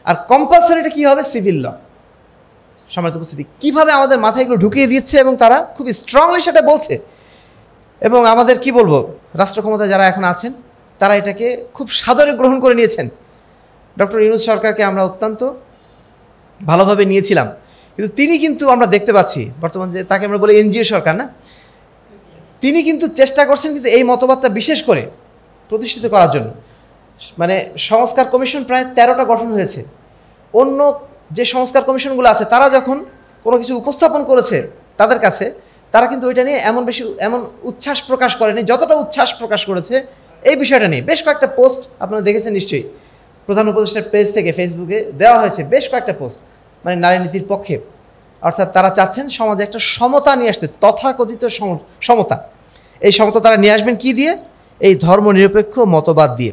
আর কম্পালসারিটা কী হবে, সিভিল ল। সম্মানিত উপস্থিতি, কীভাবে আমাদের মাথায় এগুলো ঢুকিয়ে দিচ্ছে, এবং তারা খুব স্ট্রংলি সেটা বলছে। এবং আমাদের কি বলবো, রাষ্ট্র ক্ষমতায় যারা এখন আছেন, তারা এটাকে খুব সাদরে গ্রহণ করে নিয়েছেন। ডক্টর ইউনূস সরকারকে আমরা অত্যন্ত ভালোভাবে নিয়েছিলাম, কিন্তু তিনি কিন্তু আমরা দেখতে পাচ্ছি বর্তমানে যে তাকে আমরা বলি এনজিও সরকার, না? তিনি কিন্তু চেষ্টা করছেন কিন্তু এই মতবাদটা বিশেষ করে প্রতিষ্ঠিত করার জন্য। মানে সংস্কার কমিশন প্রায় 13টা গঠন হয়েছে। অন্য যে সংস্কার কমিশনগুলো আছে, তারা যখন কোনো কিছু উপস্থাপন করেছে তাদের কাছে, তারা কিন্তু ওইটা নিয়ে এমন উচ্ছ্বাস প্রকাশ করেনি যতটা উচ্ছ্বাস প্রকাশ করেছে এই বিষয়টা নিয়ে। বেশ কয়েকটা পোস্ট আপনারা দেখেছেন নিশ্চয়ই, প্রধান উপদেষ্টার পেজ থেকে ফেসবুকে দেওয়া হয়েছে বেশ কয়েকটা পোস্ট, মানে নারী নীতির পক্ষে। অর্থাৎ তারা চাচ্ছেন সমাজে একটা সমতা নিয়ে আসতে, তথাকথিত সমতা। এই সমতা তারা নিয়ে আসবেন কি দিয়ে? এই ধর্মনিরপেক্ষ মতবাদ দিয়ে।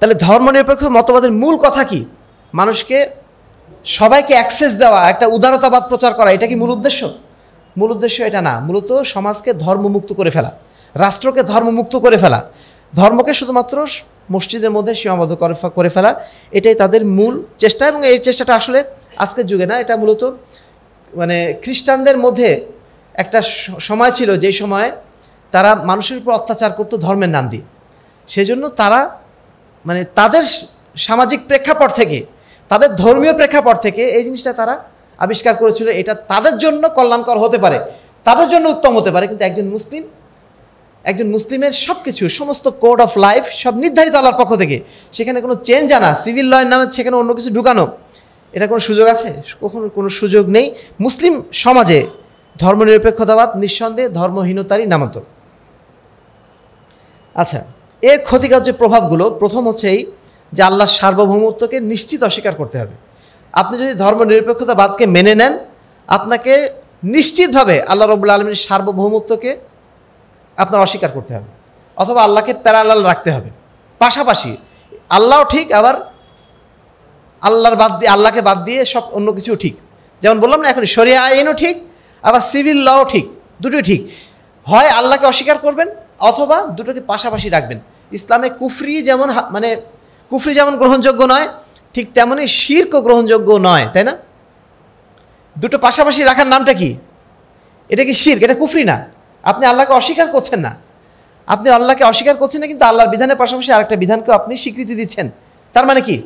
তাহলে ধর্মনিরপেক্ষ মতবাদের মূল কথা কি? মানুষকে, সবাইকে অ্যাক্সেস দেওয়া, একটা উদারতাবাদ প্রচার করা, এটা কি মূল উদ্দেশ্য? মূল উদ্দেশ্য এটা না। মূলত সমাজকে ধর্মমুক্ত করে ফেলা, রাষ্ট্রকে ধর্মমুক্ত করে ফেলা, ধর্মকে শুধুমাত্র মসজিদের মধ্যে সীমাবদ্ধ করে ফেলা, এটাই তাদের মূল চেষ্টা। এবং এই চেষ্টাটা আসলে আজকের যুগে না, এটা মূলত মানে খ্রিস্টানদের মধ্যে একটা সময় ছিল, যেই সময়ে তারা মানুষের উপর অত্যাচার করতো ধর্মের নাম দিয়ে। সেজন্য তারা মানে তাদের সামাজিক প্রেক্ষাপট থেকে, তাদের ধর্মীয় প্রেক্ষাপট থেকে এই জিনিসটা তারা আবিষ্কার করেছিল। এটা তাদের জন্য কল্যাণকর হতে পারে, তাদের জন্য উত্তম হতে পারে। কিন্তু একজন মুসলিমের সব কিছু, সমস্ত কোড অফ লাইফ সব নির্ধারিত আল্লাহর পক্ষ থেকে, সেখানে কোনো চেঞ্জ আনা, সিভিল লয়ের নামে সেখানে অন্য কিছু ঢুকানো, এটা কোনো সুযোগ আছে? কখনো কোনো সুযোগ নেই। মুসলিম সমাজে ধর্মনিরপেক্ষতাবাদ নিঃসন্দেহে ধর্মহীনতারই নামান্তর। আচ্ছা, এর ক্ষতিকর যে প্রভাবগুলো, প্রথম হচ্ছে এই যে আল্লাহর সার্বভৌমত্বকে নিশ্চিত অস্বীকার করতে হবে। আপনি যদি ধর্মনিরপেক্ষতাবাদকে মেনে নেন, আপনাকে নিশ্চিতভাবে আল্লাহ রাব্বুল আলামিনের সার্বভৌমত্বকে আপনার অস্বীকার করতে হবে, অথবা আল্লাহকে প্যারালাল রাখতে হবে। পাশাপাশি আল্লাহও ঠিক, আবার আল্লাহকে বাদ দিয়ে সব অন্য কিছুও ঠিক। যেমন বললাম না, এখন শরিয়া আইনও ঠিক, আবার সিভিল লও ঠিক, দুটোই ঠিক। হয় আল্লাহকে অস্বীকার করবেন, অথবা দুটোকে পাশাপাশি রাখবেন। ইসলামে কুফরি যেমন গ্রহণযোগ্য নয়, ঠিক তেমনই শিরকও গ্রহণযোগ্য নয়, তাই না? দুটো পাশাপাশি রাখার নামটা কি? এটা কি শিরক? এটা কুফরি না। আপনি আল্লাহকে অস্বীকার করছেন না, কিন্তু আল্লাহর বিধানের পাশাপাশি আরেকটা বিধানকেও আপনি স্বীকৃতি দিচ্ছেন। তার মানে কি?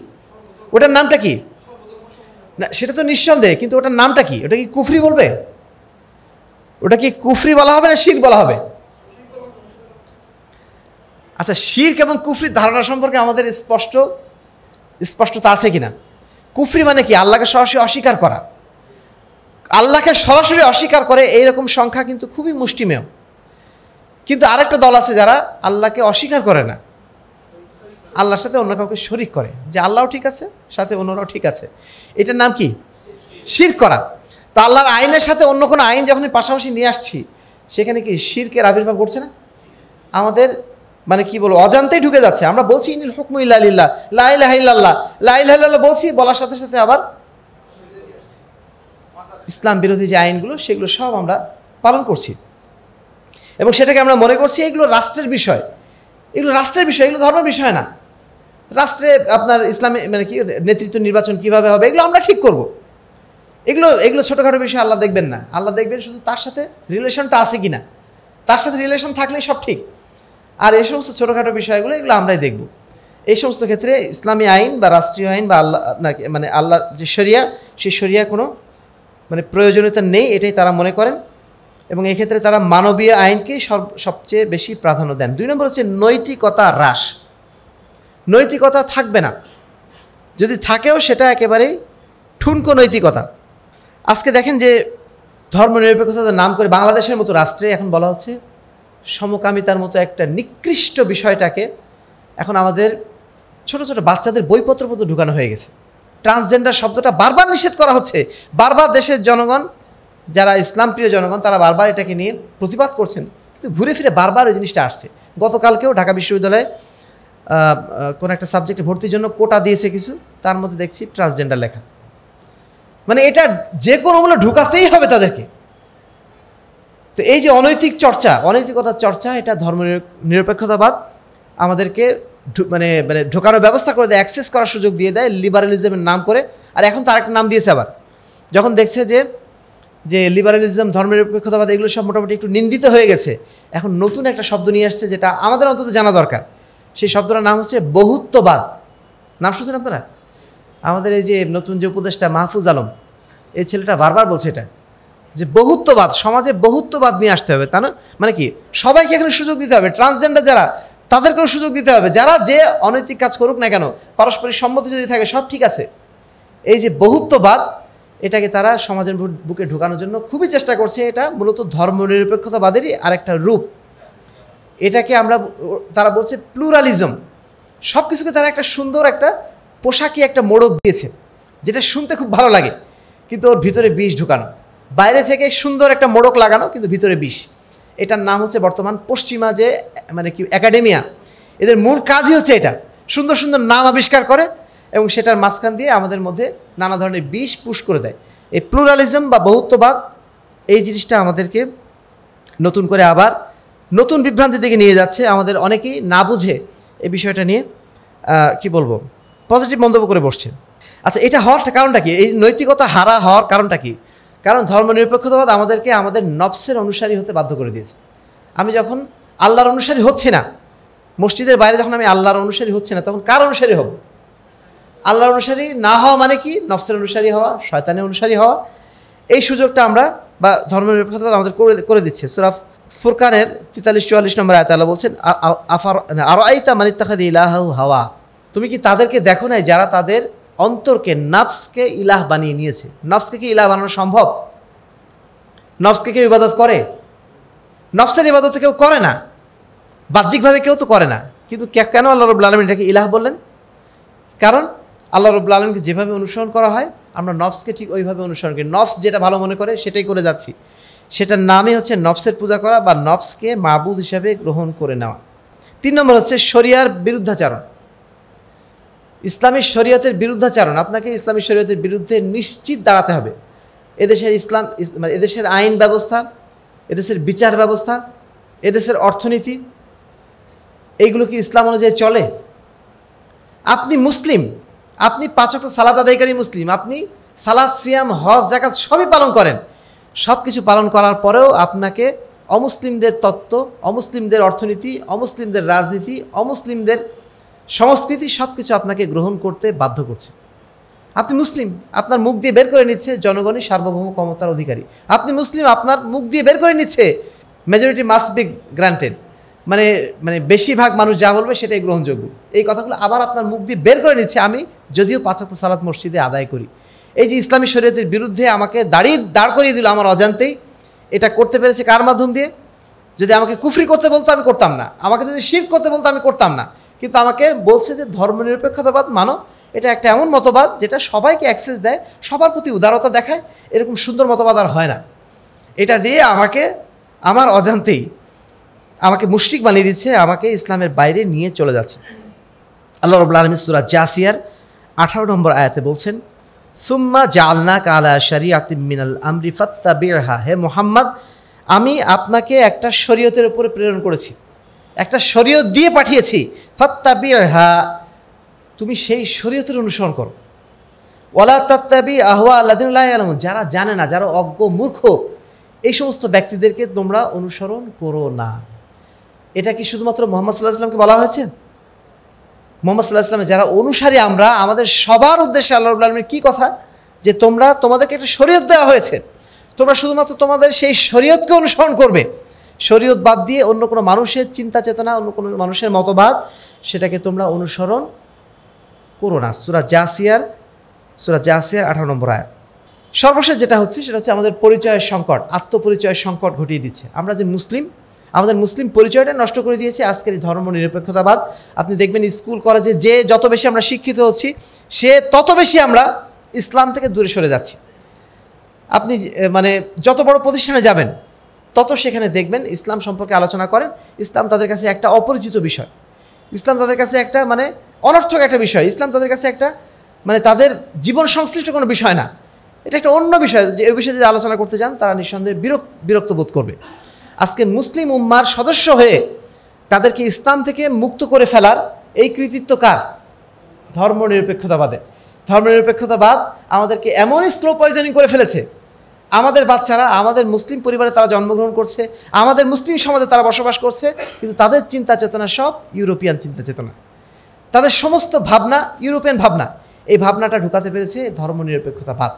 ওটার নামটা কি? না, সেটা তো নিঃসন্দেহে, কিন্তু ওটার নামটা কি? ওটা কি কুফরি বলবে? ওটা কি কুফরি বলা হবে না শিরক বলা হবে? আচ্ছা, শিরক এবং কুফরির ধারণা সম্পর্কে আমাদের স্পষ্টতা আছে কিনা? কুফরি মানে কি? আল্লাহকে সরাসরি অস্বীকার করা। আল্লাহকে সরাসরি অস্বীকার করে এইরকম সংখ্যা কিন্তু খুবই মুষ্টিমেয়। কিন্তু আরেকটা দল আছে যারা আল্লাহকে অস্বীকার করে না, আল্লাহর সাথে অন্য কাউকে শরিক করে, যে আল্লাহও ঠিক আছে, সাথে অন্যরাও ঠিক আছে। এটার নাম কি? শিরক করা। তা আল্লাহর আইনের সাথে অন্য কোনো আইন যখন পাশাপাশি নিয়ে আসছি, সেখানে কি শিরকের আবির্ভাব ঘটছে না? আমাদের মানে কি বলবো, অজান্তেই ঢুকে যাচ্ছে। আমরা বলছি ইনিল হুকমু ইল্লা লিল্লাহ, লা ইলাহা ইল্লাল্লাহ, লা ইলাহা ইল্লাল্লাহ বলছি, বলার সাথে সাথে আবার ইসলাম বিরোধী যে আইনগুলো সেগুলো সব আমরা পালন করছি, এবং সেটাকে আমরা মনে করছি এগুলো রাষ্ট্রের বিষয়। এগুলো রাষ্ট্রের বিষয়, এগুলো ধর্মের বিষয় না। রাষ্ট্রে আপনার ইসলামী মানে কি নেতৃত্ব নির্বাচন কিভাবে হবে এগুলো আমরা ঠিক করব। এগুলো ছোটোখাটো বিষয় আল্লাহ দেখবেন না। আল্লাহ দেখবেন শুধু তার সাথে রিলেশনটা আছে কি না, তার সাথে রিলেশন থাকলেই সব ঠিক। আর এই সমস্ত ছোটোখাটো বিষয়গুলো এগুলো আমরাই দেখব। এই সমস্ত ক্ষেত্রে ইসলামী আইন বা রাষ্ট্রীয় আইন বা আল্লাহ মানে আল্লাহর যে শরিয়া, সেই শরিয়া কোনো মানে প্রয়োজনীয়তা নেই, এটাই তারা মনে করেন। এবং এক্ষেত্রে তারা মানবীয় আইনকেই সবচেয়ে বেশি প্রাধান্য দেন। 2 নম্বর হচ্ছে নৈতিকতা হ্রাস। নৈতিকতা থাকবে না, যদি থাকেও সেটা একেবারেই ঠুনকো নৈতিকতা। আজকে দেখেন যে ধর্মনিরপেক্ষতার নাম করে বাংলাদেশের মতো রাষ্ট্রে এখন বলা হচ্ছে সমকামিতার মতো একটা নিকৃষ্ট বিষয়টাকে এখন আমাদের ছোট ছোট বাচ্চাদের বইপত্র মতো ঢুকানো হয়ে গেছে। ট্রান্সজেন্ডার শব্দটা বারবার নিষেধ করা হচ্ছে। বারবার দেশের জনগণ, যারা ইসলাম প্রিয় জনগণ, তারা বারবার এটাকে নিয়ে প্রতিবাদ করছেন, কিন্তু ঘুরে ফিরে বারবার ওই জিনিসটা আসছে। গতকালকেও ঢাকা বিশ্ববিদ্যালয়ে কোনো একটা সাবজেক্টে ভর্তির জন্য কোটা দিয়েছে কিছু, তার মধ্যে দেখছি ট্রান্সজেন্ডার লেখা। মানে এটা যে কোনো মূল্যে ঢুকাতেই হবে তাদেরকে। তো এই যে অনৈতিক চর্চা, অনৈতিকতার চর্চা, এটা ধর্ম নিরপেক্ষতাবাদ আমাদেরকে মানে মানে ঢোকানোর ব্যবস্থা করে দেয়, অ্যাক্সেস করার সুযোগ দিয়ে দেয় লিবারালিজমের নাম করে। আর এখন তার একটা নাম দিয়েছে আবার, যখন দেখছে যে লিবারালিজম, ধর্মনিরপেক্ষতাবাদ এগুলো সব মোটামুটি একটু নিন্দিত হয়ে গেছে, এখন নতুন একটা শব্দ নিয়ে আসছে যেটা আমাদের অন্তত জানা দরকার। সেই শব্দটার নাম হচ্ছে বহুত্ববাদ। নাম শুনছেন আপনারা? আমাদের এই যে নতুন যে উপদেষ্টা মাহফুজ আলম, এই ছেলেটা বারবার বলছে এটা, যে বহুত্ববাদ, সমাজে বহুত্ববাদ নিয়ে আসতে হবে। তা না মানে কি, সবাইকে এখানে সুযোগ দিতে হবে। ট্রান্সজেন্ডার যারা, তাদেরকেও সুযোগ দিতে হবে। যারা যে অনৈতিক কাজ করুক না কেন, পারস্পরিক সম্মতি যদি থাকে সব ঠিক আছে। এই যে বহুত্ববাদ, এটাকে তারা সমাজের বুকে ঢোকানোর জন্য খুবই চেষ্টা করছে। এটা মূলত ধর্মনিরপেক্ষতাবাদেরই আরেকটা রূপ। এটাকে তারা বলছে প্লুরালিজম। সব কিছুকে তারা একটা সুন্দর একটা পোশাকি একটা মোড়ক দিয়েছে, যেটা শুনতে খুব ভালো লাগে, কিন্তু ওর ভিতরে বিষ ঢুকানো। বাইরে থেকে সুন্দর একটা মোড়ক লাগানো, কিন্তু ভিতরে বিষ। এটার নাম হচ্ছে বর্তমান পশ্চিমা যে মানে কি একাডেমিয়া, এদের মূল কাজই হচ্ছে এটা, সুন্দর সুন্দর নাম আবিষ্কার করে এবং সেটার মাঝখান দিয়ে আমাদের মধ্যে নানা ধরনের বিষ পুশ করে দেয়। এই প্লুরালিজম বা বহুত্ববাদ, এই জিনিসটা আমাদেরকে নতুন করে আবার নতুন বিভ্রান্তির দিকে নিয়ে যাচ্ছে। আমাদের অনেকেই না বুঝে এই বিষয়টা নিয়ে কি বলবো, পজিটিভ মন্তব্য করে বসছে। আচ্ছা, এটা হওয়ার কারণটা কি? এই নৈতিকতা হারা হওয়ার কারণটা কি? কারণ ধর্মনিরপেক্ষতাবাদ আমাদেরকে আমাদের নফসের অনুসারী হতে বাধ্য করে দিয়েছে। আমি যখন আল্লাহর অনুসারী হচ্ছি না, মসজিদের বাইরে যখন আমি আল্লাহর অনুসারী হচ্ছি না, তখন কার অনুসারী হব? আল্লাহর অনুসারী না হওয়া মানে কি? নফসের অনুসারী হওয়া, শয়তানের অনুসারী হওয়া। এই সুযোগটা আমরা বা ধর্মনিরপেক্ষতাবাদ আমাদের করে দিচ্ছে। সূরা ফুরকানের 43-44 নম্বর আয়াতে আল্লাহ বলছেন, আরাআইতা মান ইত্তাখাযা ইলাহাহু হাওয়া। তুমি কি তাদেরকে দেখো নাই যারা তাদের অন্তরকে, নফসকে ইলাহ বানিয়ে নিয়েছে? নফসকে কি ইলাহ বানানো সম্ভব? নফসকে কেউ ইবাদত করে? নফসের ইবাদত কেউ করে না, বাহ্যিকভাবে কেউ তো করে না। কিন্তু কেন আল্লাহ রাব্বুল আলামিন এটাকে ইলাহ বললেন? কারণ আল্লাহ রাব্বুল আলামিনকে যেভাবে অনুসরণ করা হয়, আমরা নফসকে ঠিক ওইভাবে অনুসরণ করি। নফস যেটা ভালো মনে করে সেটাই করে যাচ্ছি। সেটার নামই হচ্ছে নফসের পূজা করা বা নফসকে মাবুদ হিসাবে গ্রহণ করে নেওয়া। 3 নম্বর হচ্ছে শরিয়ার বিরুদ্ধাচারণ। ইসলামী শরীয়তের বিরুদ্ধাচারণ। আপনাকে ইসলামী শরীয়তের বিরুদ্ধে নিশ্চিত দাঁড়াতে হবে। এদেশের এদেশের আইন ব্যবস্থা, এদেশের বিচার ব্যবস্থা, এদেশের অর্থনীতি, এইগুলো কি ইসলাম অনুযায়ী চলে? আপনি মুসলিম, আপনি 5 ওয়াক্ত সালাত আদায়কারী মুসলিম, আপনি সালাত, সিয়াম, হজ, যাকাত সবই পালন করেন। সব কিছু পালন করার পরেও আপনাকে অমুসলিমদের তত্ত্ব, অমুসলিমদের অর্থনীতি, অমুসলিমদের রাজনীতি, অমুসলিমদের সংস্কৃতি সব কিছু আপনাকে গ্রহণ করতে বাধ্য করছে। আপনি মুসলিম, আপনার মুখ দিয়ে বের করে নিচ্ছে জনগণই সার্বভৌম ক্ষমতার অধিকারী। আপনি মুসলিম, আপনার মুখ দিয়ে বের করে নিচ্ছে মেজরিটি মাস্ট বি গ্রান্টেড, মানে বেশিরভাগ মানুষ যা বলবে সেটাই গ্রহণযোগ্য। এই কথাগুলো আবার আপনার মুখ দিয়ে বের করে নিচ্ছে আমি যদিও 5 ওয়াক্ত সালাত মসজিদে আদায় করি। এই যে ইসলামী শরীয়তের বিরুদ্ধে আমাকে দাঁড় করিয়ে দিল আমার অজান্তেই, এটা করতে পেরেছে কার মাধ্যম দিয়ে? যদি আমাকে কুফরি করতে বলতো আমি করতাম না, আমাকে যদি শিরক করতে বলতো আমি করতাম না, কিন্তু আমাকে বলছে যে ধর্মনিরপেক্ষতাবাদ মানো, এটা একটা এমন মতবাদ যেটা সবাইকে অ্যাক্সেস দেয়, সবার প্রতি উদারতা দেখায়, এরকম সুন্দর মতবাদ আর হয় না। এটা দিয়ে আমাকে আমার অজান্তেই আমাকে মুশরিক বানিয়ে দিচ্ছে, আমাকে ইসলামের বাইরে নিয়ে চলে যাচ্ছে। আল্লাহ রাব্বুল আলামিন সূরা জাসিয়ার 18 নম্বর আয়াতে বলছেন, সুম্মা জাআলনাকা আলা শারিআতিম মিনাল আমরি ফাত্তাবি'হা, হে মুহাম্মদ আমি আপনাকে একটা শরীয়তের উপরে প্রেরণ করেছি, একটা শরীয়ত দিয়ে পাঠিয়েছি, ফাত্তাবি'হা তুমি সেই শরীয়তের অনুসরণ করো। ওয়ালা তাত্তাবি আহওয়া আল্লাযিনা লা ইয়ালামুন, যারা জানে না, যারা অজ্ঞ মূর্খ, এই সমস্ত ব্যক্তিদেরকে তোমরা অনুসরণ করো না। এটা কি শুধুমাত্র মুহাম্মদ সাল্লাল্লাহু আলাইহি ওয়াসাল্লামকে বলা হয়েছে? মুহাম্মদ সাল্লাল্লাহু আলাইহি ওয়াসাল্লামের যারা অনুসারী আমরা, আমাদের সবার উদ্দেশ্যে আল্লাহ রাব্বুল আলামিনের কী কথা, যে তোমাদেরকে একটা শরীয়ত দেওয়া হয়েছে, তোমরা শুধুমাত্র তোমাদের সেই শরীয়তকে অনুসরণ করবে। শরীয়ত বাদ দিয়ে অন্য কোনো মানুষের চিন্তা চেতনা, অন্য কোনো মানুষের মতবাদ, সেটাকে তোমরা অনুসরণ করো না। সূরা জাসিয়ার 18 নম্বর আয়াত। সর্বশেষ যেটা হচ্ছে সেটা হচ্ছে আমাদের পরিচয়ের সংকট, আত্মপরিচয়ের সংকট ঘটিয়ে দিচ্ছে। আমরা যে মুসলিম, আমাদের মুসলিম পরিচয়টা নষ্ট করে দিয়েছে আজকের এই ধর্ম নিরপেক্ষতাবাদ। আপনি দেখবেন স্কুল কলেজে যে যত বেশি আমরা শিক্ষিত হচ্ছি, সে তত বেশি আমরা ইসলাম থেকে দূরে সরে যাচ্ছি। আপনি মানে যত বড় প্রতিষ্ঠানে যাবেন, তত সেখানে দেখবেন ইসলাম সম্পর্কে আলোচনা করেন, ইসলাম তাদের কাছে একটা অপরিচিত বিষয়, ইসলাম তাদের কাছে একটা মানে অনর্থক একটা বিষয়, ইসলাম তাদের কাছে একটা মানে তাদের জীবন সংশ্লিষ্ট কোনো বিষয় না, এটা একটা অন্য বিষয়। যে এই বিষয়ে যদি আলোচনা করতে যান, তারা নিঃসন্দেহে বিরক্ত বোধ করবে। আজকে মুসলিম উম্মার সদস্য হয়ে তাদেরকে ইসলাম থেকে মুক্ত করে ফেলার এই কৃতিত্ব কার? ধর্মনিরপেক্ষতাবাদের। ধর্মনিরপেক্ষতাবাদ আমাদেরকে এমনই স্লো পয়জনিং করে ফেলেছে, আমাদের বাচ্চারা আমাদের মুসলিম পরিবারে তারা জন্মগ্রহণ করছে, আমাদের মুসলিম সমাজে তারা বসবাস করছে, কিন্তু তাদের চিন্তা চেতনা সব ইউরোপিয়ান চিন্তা চেতনা, তাদের সমস্ত ভাবনা ইউরোপিয়ান ভাবনা। এই ভাবনাটা ঢুকাতে পেরেছে ধর্মনিরপেক্ষতাবাদ।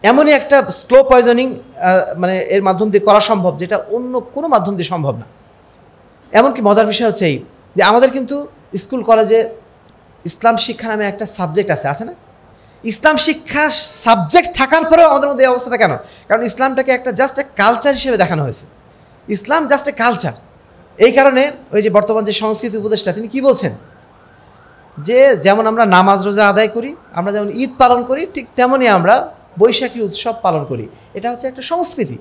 এমনই একটা স্লো পয়জনিং মানে এর মাধ্যম দিয়ে করা সম্ভব, যেটা অন্য কোনো মাধ্যম দিয়ে সম্ভব না। এমনকি মজার বিষয় হচ্ছে এই যে আমাদের কিন্তু স্কুল কলেজে ইসলাম শিক্ষা নামে একটা সাবজেক্ট আছে না? ইসলাম শিক্ষা সাবজেক্ট থাকার পরেও আমাদের মধ্যে এই অবস্থাটা কেন? কারণ ইসলামটাকে একটা জাস্ট এ কালচার হিসেবে দেখানো হয়েছে। ইসলাম জাস্ট এ কালচার। এই কারণে ওই যে বর্তমান যে সংস্কৃতি উপদেষ্টা, তিনি কি বলছেন, যে যেমন আমরা নামাজ রোজা আদায় করি, আমরা যেমন ঈদ পালন করি, ঠিক তেমনই আমরা বৈশাখী উৎসব পালন করি। এটা হচ্ছে একটা সংস্কৃতি।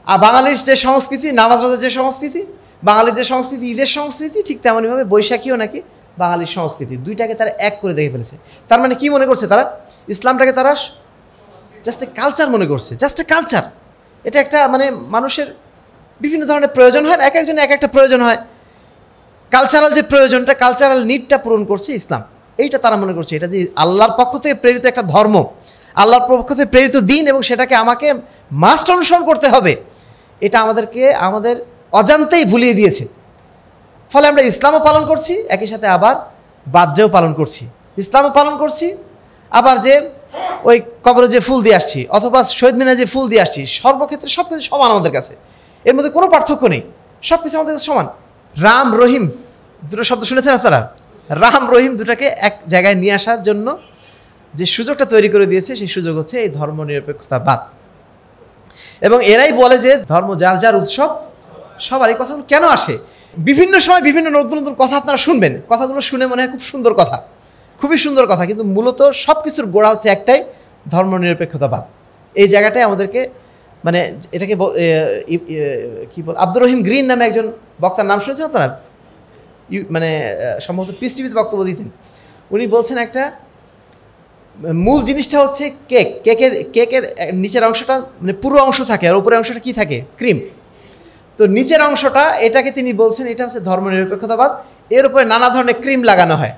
আর বাঙালির যে সংস্কৃতি, নামাজ রোজার যে সংস্কৃতি, বাঙালির যে সংস্কৃতি ঈদের সংস্কৃতি, ঠিক তেমনইভাবে বৈশাখীও নাকি বাঙালির সংস্কৃতি। দুইটাকে তারা এক করে দেখে ফেলেছে। তার মানে কি মনে করছে তারা? ইসলামটাকে তারা জাস্ট এ কালচার মনে করছে, জাস্ট এ কালচার। এটা একটা মানে মানুষের বিভিন্ন ধরনের প্রয়োজন হয়, এক একজনের এক একটা প্রয়োজন হয়। কালচারাল যে প্রয়োজনটা, কালচারাল নিডটা পূরণ করছে ইসলাম, এইটা তারা মনে করছে এটা যে আল্লাহর পক্ষ থেকে প্রেরিত একটা ধর্ম, আল্লাহর পক্ষ থেকে প্রেরিত দিন, এবং সেটাকে আমাকে মাস্ট অনুসরণ করতে হবে। এটা আমাদেরকে আমাদের অজান্তেই ভুলিয়ে দিয়েছে। ফলে আমরা ইসলামও পালন করছি, একই সাথে আবার বার্থডেও পালন করছি। ইসলামও পালন করছি, আবার যে ওই কবরে যে ফুল দিয়ে আসছি, অথবা শহীদ মিনারে যে ফুল দিয়ে আসছি, সর্বক্ষেত্রে সব কিছু সমান আমাদের কাছে, এর মধ্যে কোনো পার্থক্য নেই, সব কিছু আমাদের কাছে সমান। রাম রহিম দুটো শব্দ শুনেছেন আপনারা? রাম রহিম দুটাকে এক জায়গায় নিয়ে আসার জন্য যে সুযোগটা তৈরি করে দিয়েছে, সেই সুযোগ হচ্ছে এই ধর্মনিরপেক্ষতাবাদ। এবং এরাই বলে যে ধর্ম যার যার উৎসব সবার। এই কথাগুলো কেন আসে? বিভিন্ন সময় বিভিন্ন নতুন নতুন কথা আপনারা শুনবেন, কথাগুলো শুনে মনে হয় খুব সুন্দর কথা, খুবই সুন্দর কথা, কিন্তু মূলত সব কিছুর গোড়া হচ্ছে একটাই, ধর্মনিরপেক্ষতাবাদ। এই জায়গাটায় আমাদেরকে মানে এটাকে কী বল, আব্দুর রহিম গ্রিন নামে একজন বক্তার নাম শুনেছেন আপনারা? মানে সম্ভবত পিস টিভিতে বক্তব্য দিতেন। উনি বলছেন একটা মূল জিনিসটা হচ্ছে কেকের নিচের অংশটা মানে পুরো অংশ থাকে, আর উপরের অংশটা কি থাকে? ক্রিম। তো নিচের অংশটা, এটাকে তিনি বলছেন এটা হচ্ছে ধর্মনিরপেক্ষতাবাদ। এর উপরে নানা ধরনের ক্রিম লাগানো হয়,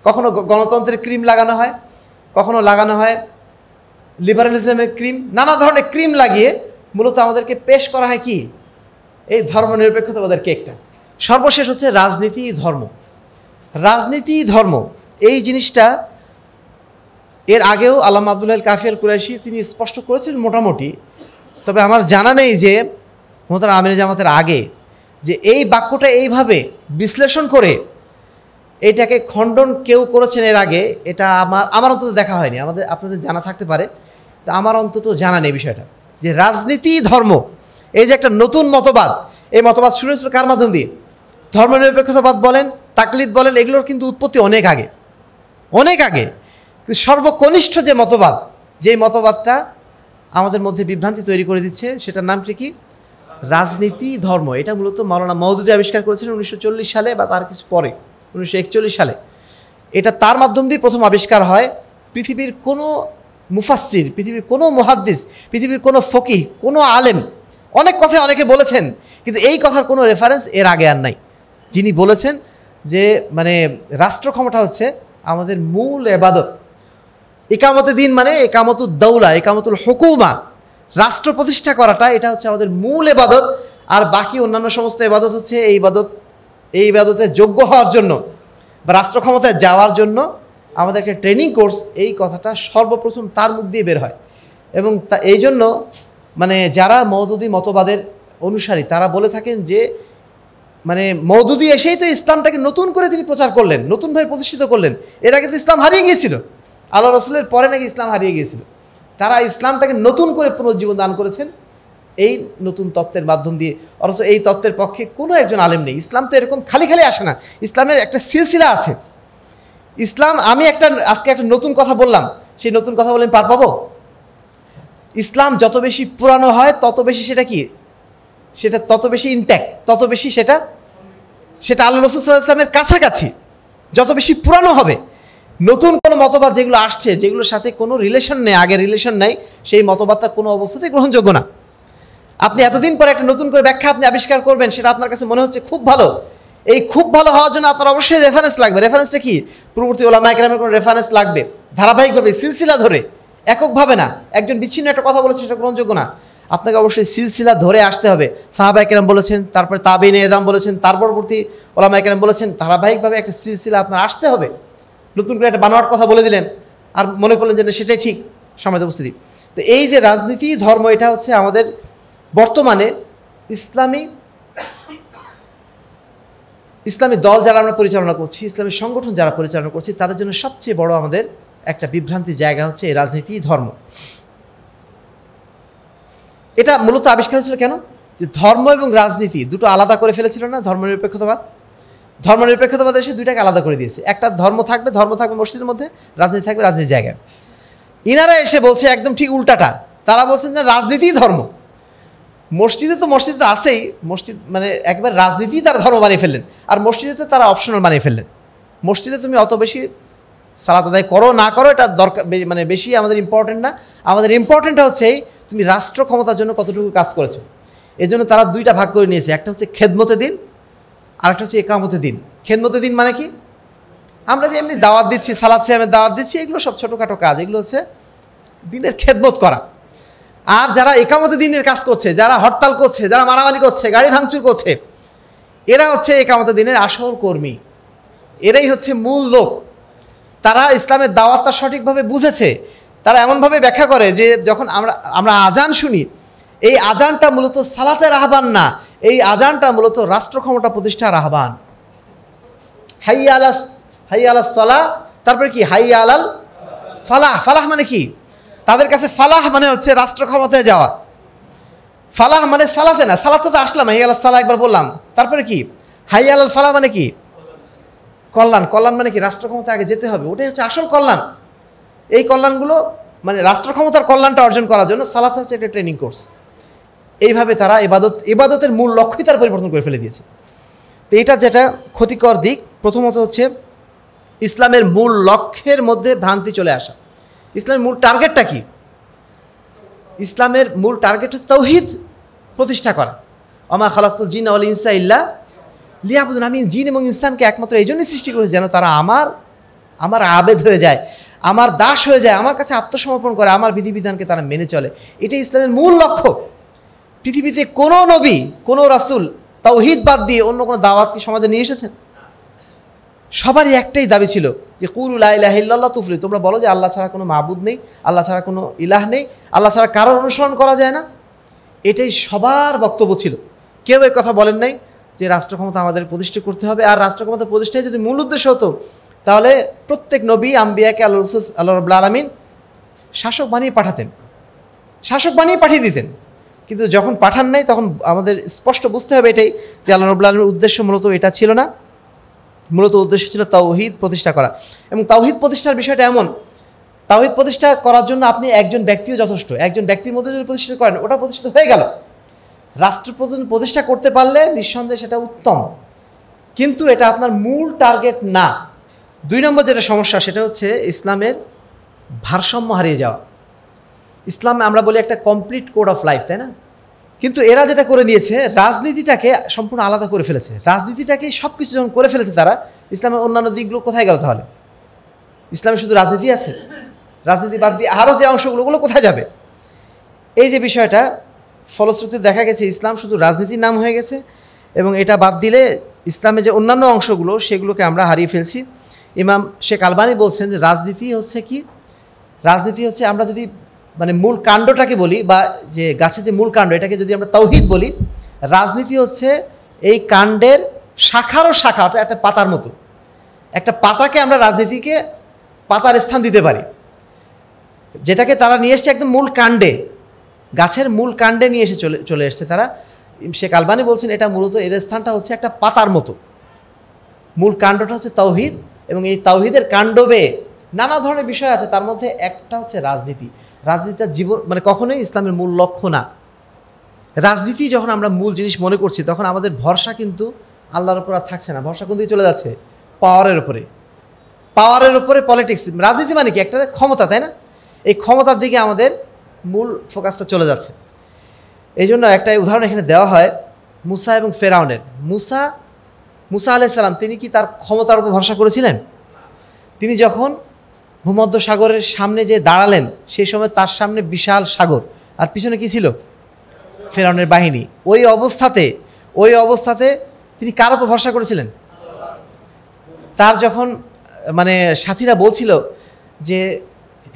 কখনো গণতন্ত্রের ক্রিম লাগানো হয়, কখনো লাগানো হয় লিবারালিজমের ক্রিম, নানা ধরনের ক্রিম লাগিয়ে মূলত আমাদেরকে পেশ করা হয় কি? এই ধর্মনিরপেক্ষতাবাদের কেকটা। সর্বশেষ হচ্ছে রাজনীতি ধর্ম। রাজনীতি ধর্ম এই জিনিসটা এর আগেও আল্লামা আব্দুল কাফি আল কুরাইশি তিনি স্পষ্ট করেছিলেন মোটামুটি, তবে আমার জানা নেই যে মোহতারাম আমির জামাতের আগে যে এই বাক্যটা এইভাবে বিশ্লেষণ করে এইটাকে খণ্ডন কেউ করেছেন এর আগে, এটা আমার অন্তত দেখা হয়নি। আপনাদের জানা থাকতে পারে, তা আমার অন্তত জানা নেই বিষয়টা, যে রাজনীতি ধর্ম এই যে একটা নতুন মতবাদ, এই মতবাদ শুরু হয়েছিল কার মাধ্যম দিয়ে? ধর্মনিরপেক্ষতাবাদ বলেন, তাকলিদ বলেন, এগুলোর কিন্তু উৎপত্তি অনেক আগে, অনেক আগে। কিন্তু সর্বকনিষ্ঠ যে মতবাদ, যেই মতবাদটা আমাদের মধ্যে বিভ্রান্তি তৈরি করে দিচ্ছে, সেটার নাম কি? রাজনীতি ধর্ম। এটা মূলত মাওলানা মওদুদী আবিষ্কার করেছিলেন 1940 সালে বা তার কিছু পরে, 1941 সালে। এটা তার মাধ্যম দিয়ে প্রথম আবিষ্কার হয়। পৃথিবীর কোনো মুফাসসির, পৃথিবীর কোনো মুহাদ্দিস, পৃথিবীর কোনো ফকিহ, কোনো আলেম, অনেক কথা অনেকে বলেছেন, কিন্তু এই কথার কোনো রেফারেন্স এর আগে আর নাই। যিনি বলেছেন যে মানে রাষ্ট্র ক্ষমতা হচ্ছে আমাদের মূল ইবাদত। ইকামতে দিন মানে ইকামতুদ দৌলা, ইকামতুল হুকুমা, রাষ্ট্র প্রতিষ্ঠা করাটা, এটা হচ্ছে আমাদের মূল ইবাদত। আর বাকি অন্যান্য সমস্ত ইবাদত হচ্ছে এই ইবাদতের যোগ্য হওয়ার জন্য বা রাষ্ট্র ক্ষমতায় যাওয়ার জন্য আমাদের একটা ট্রেনিং কোর্স। এই কথাটা সর্বপ্রথম তার মুখ দিয়ে বের হয়। এবং এই জন্য মানে যারা মওদুদী মতবাদের অনুসারী তারা বলে থাকেন যে মানে মওদুদী এসেই তো ইসলামটাকে নতুন করে তিনি প্রচার করলেন, নতুনভাবে প্রতিষ্ঠিত করলেন। এর আগে তো ইসলাম হারিয়ে গিয়েছিল, আল্লাহ রসুলের পরে নাকি ইসলাম হারিয়ে গিয়েছিল। তারা ইসলামটাকে নতুন করে পুনর্জীবন দান করেছেন এই নতুন তত্ত্বের মাধ্যম দিয়ে। অথচ এই তত্ত্বের পক্ষে কোনো একজন আলেম নেই। ইসলাম তো এরকম খালি খালি আসে না, ইসলামের একটা সিলসিলা আছে। ইসলাম, আমি আজকে একটা নতুন কথা বললাম, সেই নতুন কথা বলে আমি পার পাবো? ইসলাম যত বেশি পুরানো হয় তত বেশি সেটা কি, সেটা তত বেশি ইনট্যাক্ট, তত বেশি সেটা আল্লাহ রসুল সাল্লাল্লাহু আলাইহি ওয়াসাল্লামের কাছাকাছি। যত বেশি পুরানো হবে, নতুন কোনো মতবাদ যেগুলো আসছে, যেগুলোর সাথে কোনো রিলেশন নেই, আগের রিলেশন নেই, সেই মতবাদটা কোনো অবস্থাতেই গ্রহণযোগ্য না। আপনি এতদিন পরে একটা নতুন করে ব্যাখ্যা আপনি আবিষ্কার করবেন, সেটা আপনার কাছে মনে হচ্ছে খুব ভালো। এই খুব ভালো হওয়ার জন্য আপনার অবশ্যই রেফারেন্স লাগবে। রেফারেন্সটা কি? পূর্ববর্তী ওলামায়ে কেরামের কোনো রেফারেন্স লাগবে, ধারাবাহিকভাবে সিলসিলা ধরে, এককভাবে না। একজন বিচ্ছিন্ন একটা কথা বলেছে সেটা গ্রহণযোগ্য না, আপনাকে অবশ্যই সিলসিলা ধরে আসতে হবে। সাহাবায়ে কেরাম বলেছেন, তারপরে তাবেঈনে এদাম বলেছেন, তার পরবর্তী ওলামায়ে কেরাম বলেছেন, ধারাবাহিকভাবে একটা সিলসিলা আপনার আসতে হবে। নতুন করে একটা বানোয়াট কথা বলে দিলেন আর মনে করলেন যে না সেটাই ঠিক, সমাজ উপস্থিতি। তো এই যে রাজনীতি ধর্ম, এটা হচ্ছে আমাদের বর্তমানে ইসলামী দল যারা আমরা পরিচালনা করছি, ইসলামী সংগঠন যারা পরিচালনা করছি, তাদের জন্য সবচেয়ে বড় আমাদের একটা বিভ্রান্তির জায়গা হচ্ছে এই রাজনীতি ধর্ম। এটা মূলত আবিষ্কার হয়েছিল কেন? যে ধর্ম এবং রাজনীতি দুটো আলাদা করে ফেলেছিল না ধর্মনিরপেক্ষতাবাদ। ধর্মনিরপেক্ষতাবাদ এসে দুইটাকে আলাদা করে দিয়েছে। একটা ধর্ম থাকবে মসজিদের মধ্যে, রাজনীতি থাকবে রাজনীতির জায়গায়। ইনারা এসে বলছে একদম ঠিক উল্টাটা। তারা বলছেন যে রাজনীতিই ধর্ম। মসজিদে তো আছেই, মসজিদ মানে একবার রাজনীতিই তারা ধর্ম বানিয়ে ফেললেন। আর মসজিদে তো তারা অপশনাল বানিয়ে ফেললেন। মসজিদে তুমি অত বেশি সালাত আদায় করো না করো এটা দরকার, মানে বেশি আমাদের ইম্পর্টেন্ট না। আমাদের ইম্পর্টেন্টটা হচ্ছে তুমি রাষ্ট্র ক্ষমতার জন্য কতটুকু কাজ করেছো। এই জন্য তারা দুইটা ভাগ করে নিয়েছে, একটা হচ্ছে খেদমতে দিন, আরেকটা হচ্ছে একামতে দিন। খেদমতে দিন মানে কি? আমরা যে এমনি দাওয়াত দিচ্ছি, সালাত সিয়ামের দাওয়াত দিচ্ছি, এগুলো সব ছোটোখাটো কাজ, এগুলো হচ্ছে দিনের খেদমত করা। আর যারা একামতে দিনের কাজ করছে, যারা হরতাল করছে, যারা মারামারি করছে, গাড়ি ভাঙচুর করছে, এরা হচ্ছে একামতে দিনের আসল কর্মী। এরাই হচ্ছে মূল লোক। তারা ইসলামের দাওয়াতটা সঠিকভাবে বুঝেছে। তারা এমনভাবে ব্যাখ্যা করে যে যখন আমরা আজান শুনি, এই আজানটা মূলত সালাতের আহ্বান না, এই আজানটা মূলত রাষ্ট্র ক্ষমতা প্রতিষ্ঠার আহ্বান। হাইয়া আলাস সালাহ, তারপরে কি হাইয়া আলাল ফালাহ। ফালাহ মানে কি? তাদের কাছে ফালাহ মানে হচ্ছে রাষ্ট্র ক্ষমতায় যাওয়া। ফালাহ মানে সালাতে না, সালাতে তো আসলাম, হাইয়া আলাস সালাহ একবার বললাম, তারপরে কি হাইয়া আলাল ফালাহ মানে কি? কল্যাণ। কল্যাণ মানে কি? রাষ্ট্র ক্ষমতায় আগে যেতে হবে, ওটাই হচ্ছে আসল কল্যাণ। এই কল্যাণগুলো মানে রাষ্ট্র ক্ষমতার কল্যাণটা অর্জন করার জন্য সালাত হচ্ছে একটা ট্রেনিং কোর্স। এইভাবে তারা ইবাদতের মূল লক্ষ্যই তার পরিবর্তন করে ফেলে দিয়েছে। তো এটা যেটা ক্ষতিকর দিক, প্রথমত হচ্ছে ইসলামের মূল লক্ষ্যের মধ্যে ভ্রান্তি চলে আসা। ইসলামের মূল টার্গেটটা কি? ইসলামের মূল টার্গেট হচ্ছে তাওহীদ প্রতিষ্ঠা করা। ওমা খালাকতুল জিন্না ওয়াল ইনসা ইল্লা লিয়াবুদুন। আমি জিন এবং ইনসানকে একমাত্র এই জন্যই সৃষ্টি করেছি যেন তারা আমার আবেদ হয়ে যায়, আমার দাস হয়ে যায়, আমার কাছে আত্মসমর্পণ করে, আমার বিধিবিধানকে তারা মেনে চলে। এটাই ইসলামের মূল লক্ষ্য। পৃথিবীতে কোনো নবী, কোনো রাসূল তাওহীদ বাদ দিয়ে অন্য কোনো দাওয়াত কি সমাজে নিয়ে এসেছেন? সবারই একটাই দাবি ছিল যে কুলু লা ইলাহা ইল্লাল্লাহ তুফলিহু, তোমরা বলো যে আল্লাহ ছাড়া কোনো মাবুদ নেই, আল্লাহ ছাড়া কোনো ইলাহ নেই, আল্লাহ ছাড়া কারোর অনুসরণ করা যায় না। এটাই সবার বক্তব্য ছিল। কেউ এই কথা বলেন নাই যে রাষ্ট্র ক্ষমতা আমাদের প্রতিষ্ঠা করতে হবে। আর রাষ্ট্র ক্ষমতা প্রতিষ্ঠায় যদি মূল উদ্দেশ্য হতো, তাহলে প্রত্যেক নবী আম্বিয়াকে আল্লাহ রাব্বুল আলামিন শাসক বানিয়ে পাঠাতেন, শাসক বানিয়ে পাঠিয়ে দিতেন। কিন্তু যখন পাঠান নাই, তখন আমাদের স্পষ্ট বুঝতে হবে এটাই যে আল্লাহ রাব্বুল আলামিনের উদ্দেশ্য মূলত এটা ছিল না। মূলত উদ্দেশ্য ছিল তাওহীদ প্রতিষ্ঠা করা। এবং তাওহীদ প্রতিষ্ঠার বিষয়টা এমন, তাওহীদ প্রতিষ্ঠা করার জন্য আপনি একজন ব্যক্তিও যথেষ্ট। একজন ব্যক্তির মধ্যে যদি প্রতিষ্ঠা করেন, ওটা প্রতিষ্ঠিত হয়ে গেল। রাষ্ট্র প্রতিষ্ঠা করতে পারলে নিঃসন্দেহে সেটা উত্তম, কিন্তু এটা আপনার মূল টার্গেট না। 2 নম্বর যেটা সমস্যা, সেটা হচ্ছে ইসলামের ভারসাম্য হারিয়ে যাওয়া। ইসলামে আমরা বলি একটা কমপ্লিট কোড অফ লাইফ, তাই না? কিন্তু এরা যেটা করে নিয়েছে, রাজনীতিটাকে সম্পূর্ণ আলাদা করে ফেলেছে। রাজনীতিটাকে সব কিছু যখন করে ফেলেছে তারা, ইসলামের অন্যান্য দিকগুলো কোথায় গেল তাহলে? ইসলামে শুধু রাজনীতি আছে? রাজনীতি বাদ দিয়ে আরও যে অংশগুলো, ওগুলো কোথায় যাবে? এই যে বিষয়টা, ফলশ্রুতিতে দেখা গেছে ইসলাম শুধু রাজনীতির নাম হয়ে গেছে, এবং এটা বাদ দিলে ইসলামের যে অন্যান্য অংশগুলো, সেগুলোকে আমরা হারিয়ে ফেলছি। ইমাম শেখ আলবানী বলছেন যে রাজনীতি হচ্ছে কি? রাজনীতি হচ্ছে, আমরা যদি মানে মূল কাণ্ডটাকে বলি, বা যে গাছের যে মূল কাণ্ড, এটাকে যদি আমরা তাওহীদ বলি, রাজনীতি হচ্ছে এই কাণ্ডের শাখারও শাখা, অর্থাৎ একটা পাতার মতো। একটা পাতাকে আমরা রাজনীতিকে পাতার স্থান দিতে পারি, যেটাকে তারা নিয়ে এসছে একদম মূল কাণ্ডে, গাছের মূল কাণ্ডে নিয়ে এসে চলে এসছে তারা। শেখ আলবানী বলছেন এটা মূলত এর স্থানটা হচ্ছে একটা পাতার মতো, মূল কাণ্ডটা হচ্ছে তাওহীদ, এবং এই তাওহীদের কাণ্ডবে নানা ধরনের বিষয় আছে, তার মধ্যে একটা হচ্ছে রাজনীতি। রাজনীতিটা জীবন মানে কখনোই ইসলামের মূল লক্ষ্য না। রাজনীতি যখন আমরা মূল জিনিস মনে করছি, তখন আমাদের ভরসা কিন্তু আল্লাহর উপর আর থাকছে না, ভরসা কোন দিকে চলে যাচ্ছে? পাওয়ারের উপরে। পাওয়ারের উপরে পলিটিক্স। রাজনীতি মানে কি? একটা ক্ষমতা, তাই না? এই ক্ষমতার দিকে আমাদের মূল ফোকাসটা চলে যাচ্ছে। এই জন্য একটা উদাহরণ এখানে দেওয়া হয় মুসা এবং ফেরাউনের। মুসা আলাইহিস সালাম, তিনি কি তার ক্ষমতার উপর ভরসা করেছিলেন? তিনি যখন ভূমধ্য সাগরের সামনে যে দাঁড়ালেন, সেই সময় তার সামনে বিশাল সাগর, আর পিছনে কি ছিল? ফেরাউনের বাহিনী। ওই অবস্থাতে তিনি কার উপর ভরসা করেছিলেন? তার যখন মানে সাথীরা বলছিল যে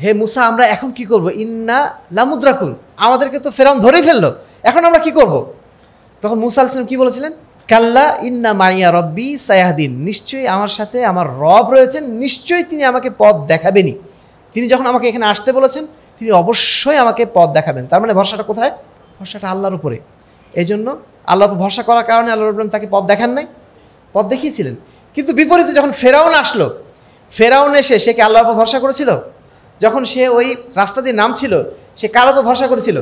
হে মুসা, আমরা এখন কি করব? ইন্না লামুদ্রাকুল, আমাদেরকে তো ফেরাউন ধরেই ফেললো, এখন আমরা কি করব? তখন মুসা আলাইহিস সালাম কি বলেছিলেন? কাল্লা ইন্না মাইয়া রব্বি সায়াহদিন, নিশ্চয়ই আমার সাথে আমার রব রয়েছেন, নিশ্চয়ই তিনি আমাকে পথ দেখাবেনই। তিনি যখন আমাকে এখানে আসতে বলেছেন, তিনি অবশ্যই আমাকে পথ দেখাবেন। তার মানে ভরসাটা কোথায়? ভরসাটা আল্লাহর উপরে। এই জন্য আল্লাহর উপর ভরসা করার কারণে আল্লাহ রাব্বুল আলামিন তাকে পথ দেখান নাই, পথ দেখিয়েছিলেন। কিন্তু বিপরীতে যখন ফেরাউন আসলো, ফেরাউন এসে সে কি আল্লাহর উপর ভরসা করেছিল? যখন সে ওই রাস্তা দিয়ে নামছিল, সে কার উপর ভরসা করেছিল?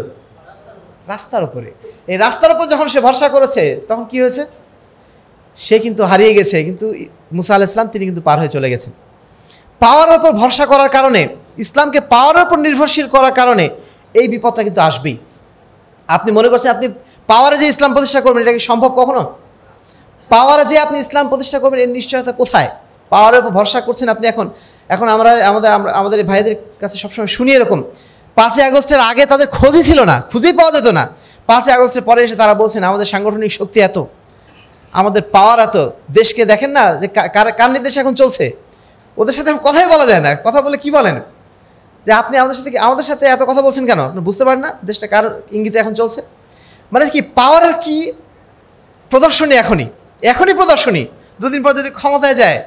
রাস্তার উপরে। এই রাস্তার উপর যখন সে ভরসা করেছে, তখন কি হয়েছে? সে কিন্তু হারিয়ে গেছে, কিন্তু মুসা আলাইহিস সালাম তিনি কিন্তু পার হয়ে চলে গেছেন। পাওয়ারের উপর ভরসা করার কারণে, ইসলামকে পাওয়ারের উপর নির্ভরশীল করার কারণে এই বিপদটা কিন্তু আসবেই। আপনি মনে করছেন আপনি পাওয়ারে যে ইসলাম প্রতিষ্ঠা করবেন, এটা কি সম্ভব কখনো? পাওয়ারে যে আপনি ইসলাম প্রতিষ্ঠা করবেন, এর নিশ্চয়তা কোথায়? পাওয়ারের উপর ভরসা করছেন আপনি। এখন আমরা আমাদের ভাইদের কাছে সবসময় শুনি এরকম, 5ই আগস্টের আগে তাদের খোঁজই ছিল না, খুঁজেই পাওয়া যেত না। 5ই আগস্টের পরে এসে তারা বলছেন আমাদের সাংগঠনিক শক্তি এত, আমাদের পাওয়ার এত। দেশকে দেখেন না যে কার নির্দেশে এখন চলছে, ওদের সাথে এখন কথাই বলা যায় না। কথা বলে কি বলেন যে আপনি আমাদের সাথে এত কথা বলছেন কেন? আপনি বুঝতে পারেন না দেশটা কার ইঙ্গিতে এখন চলছে? মানে কি পাওয়ারের কি প্রদর্শনী? এখনই প্রদর্শনী। 2 দিন পর যদি ক্ষমতায় যায়,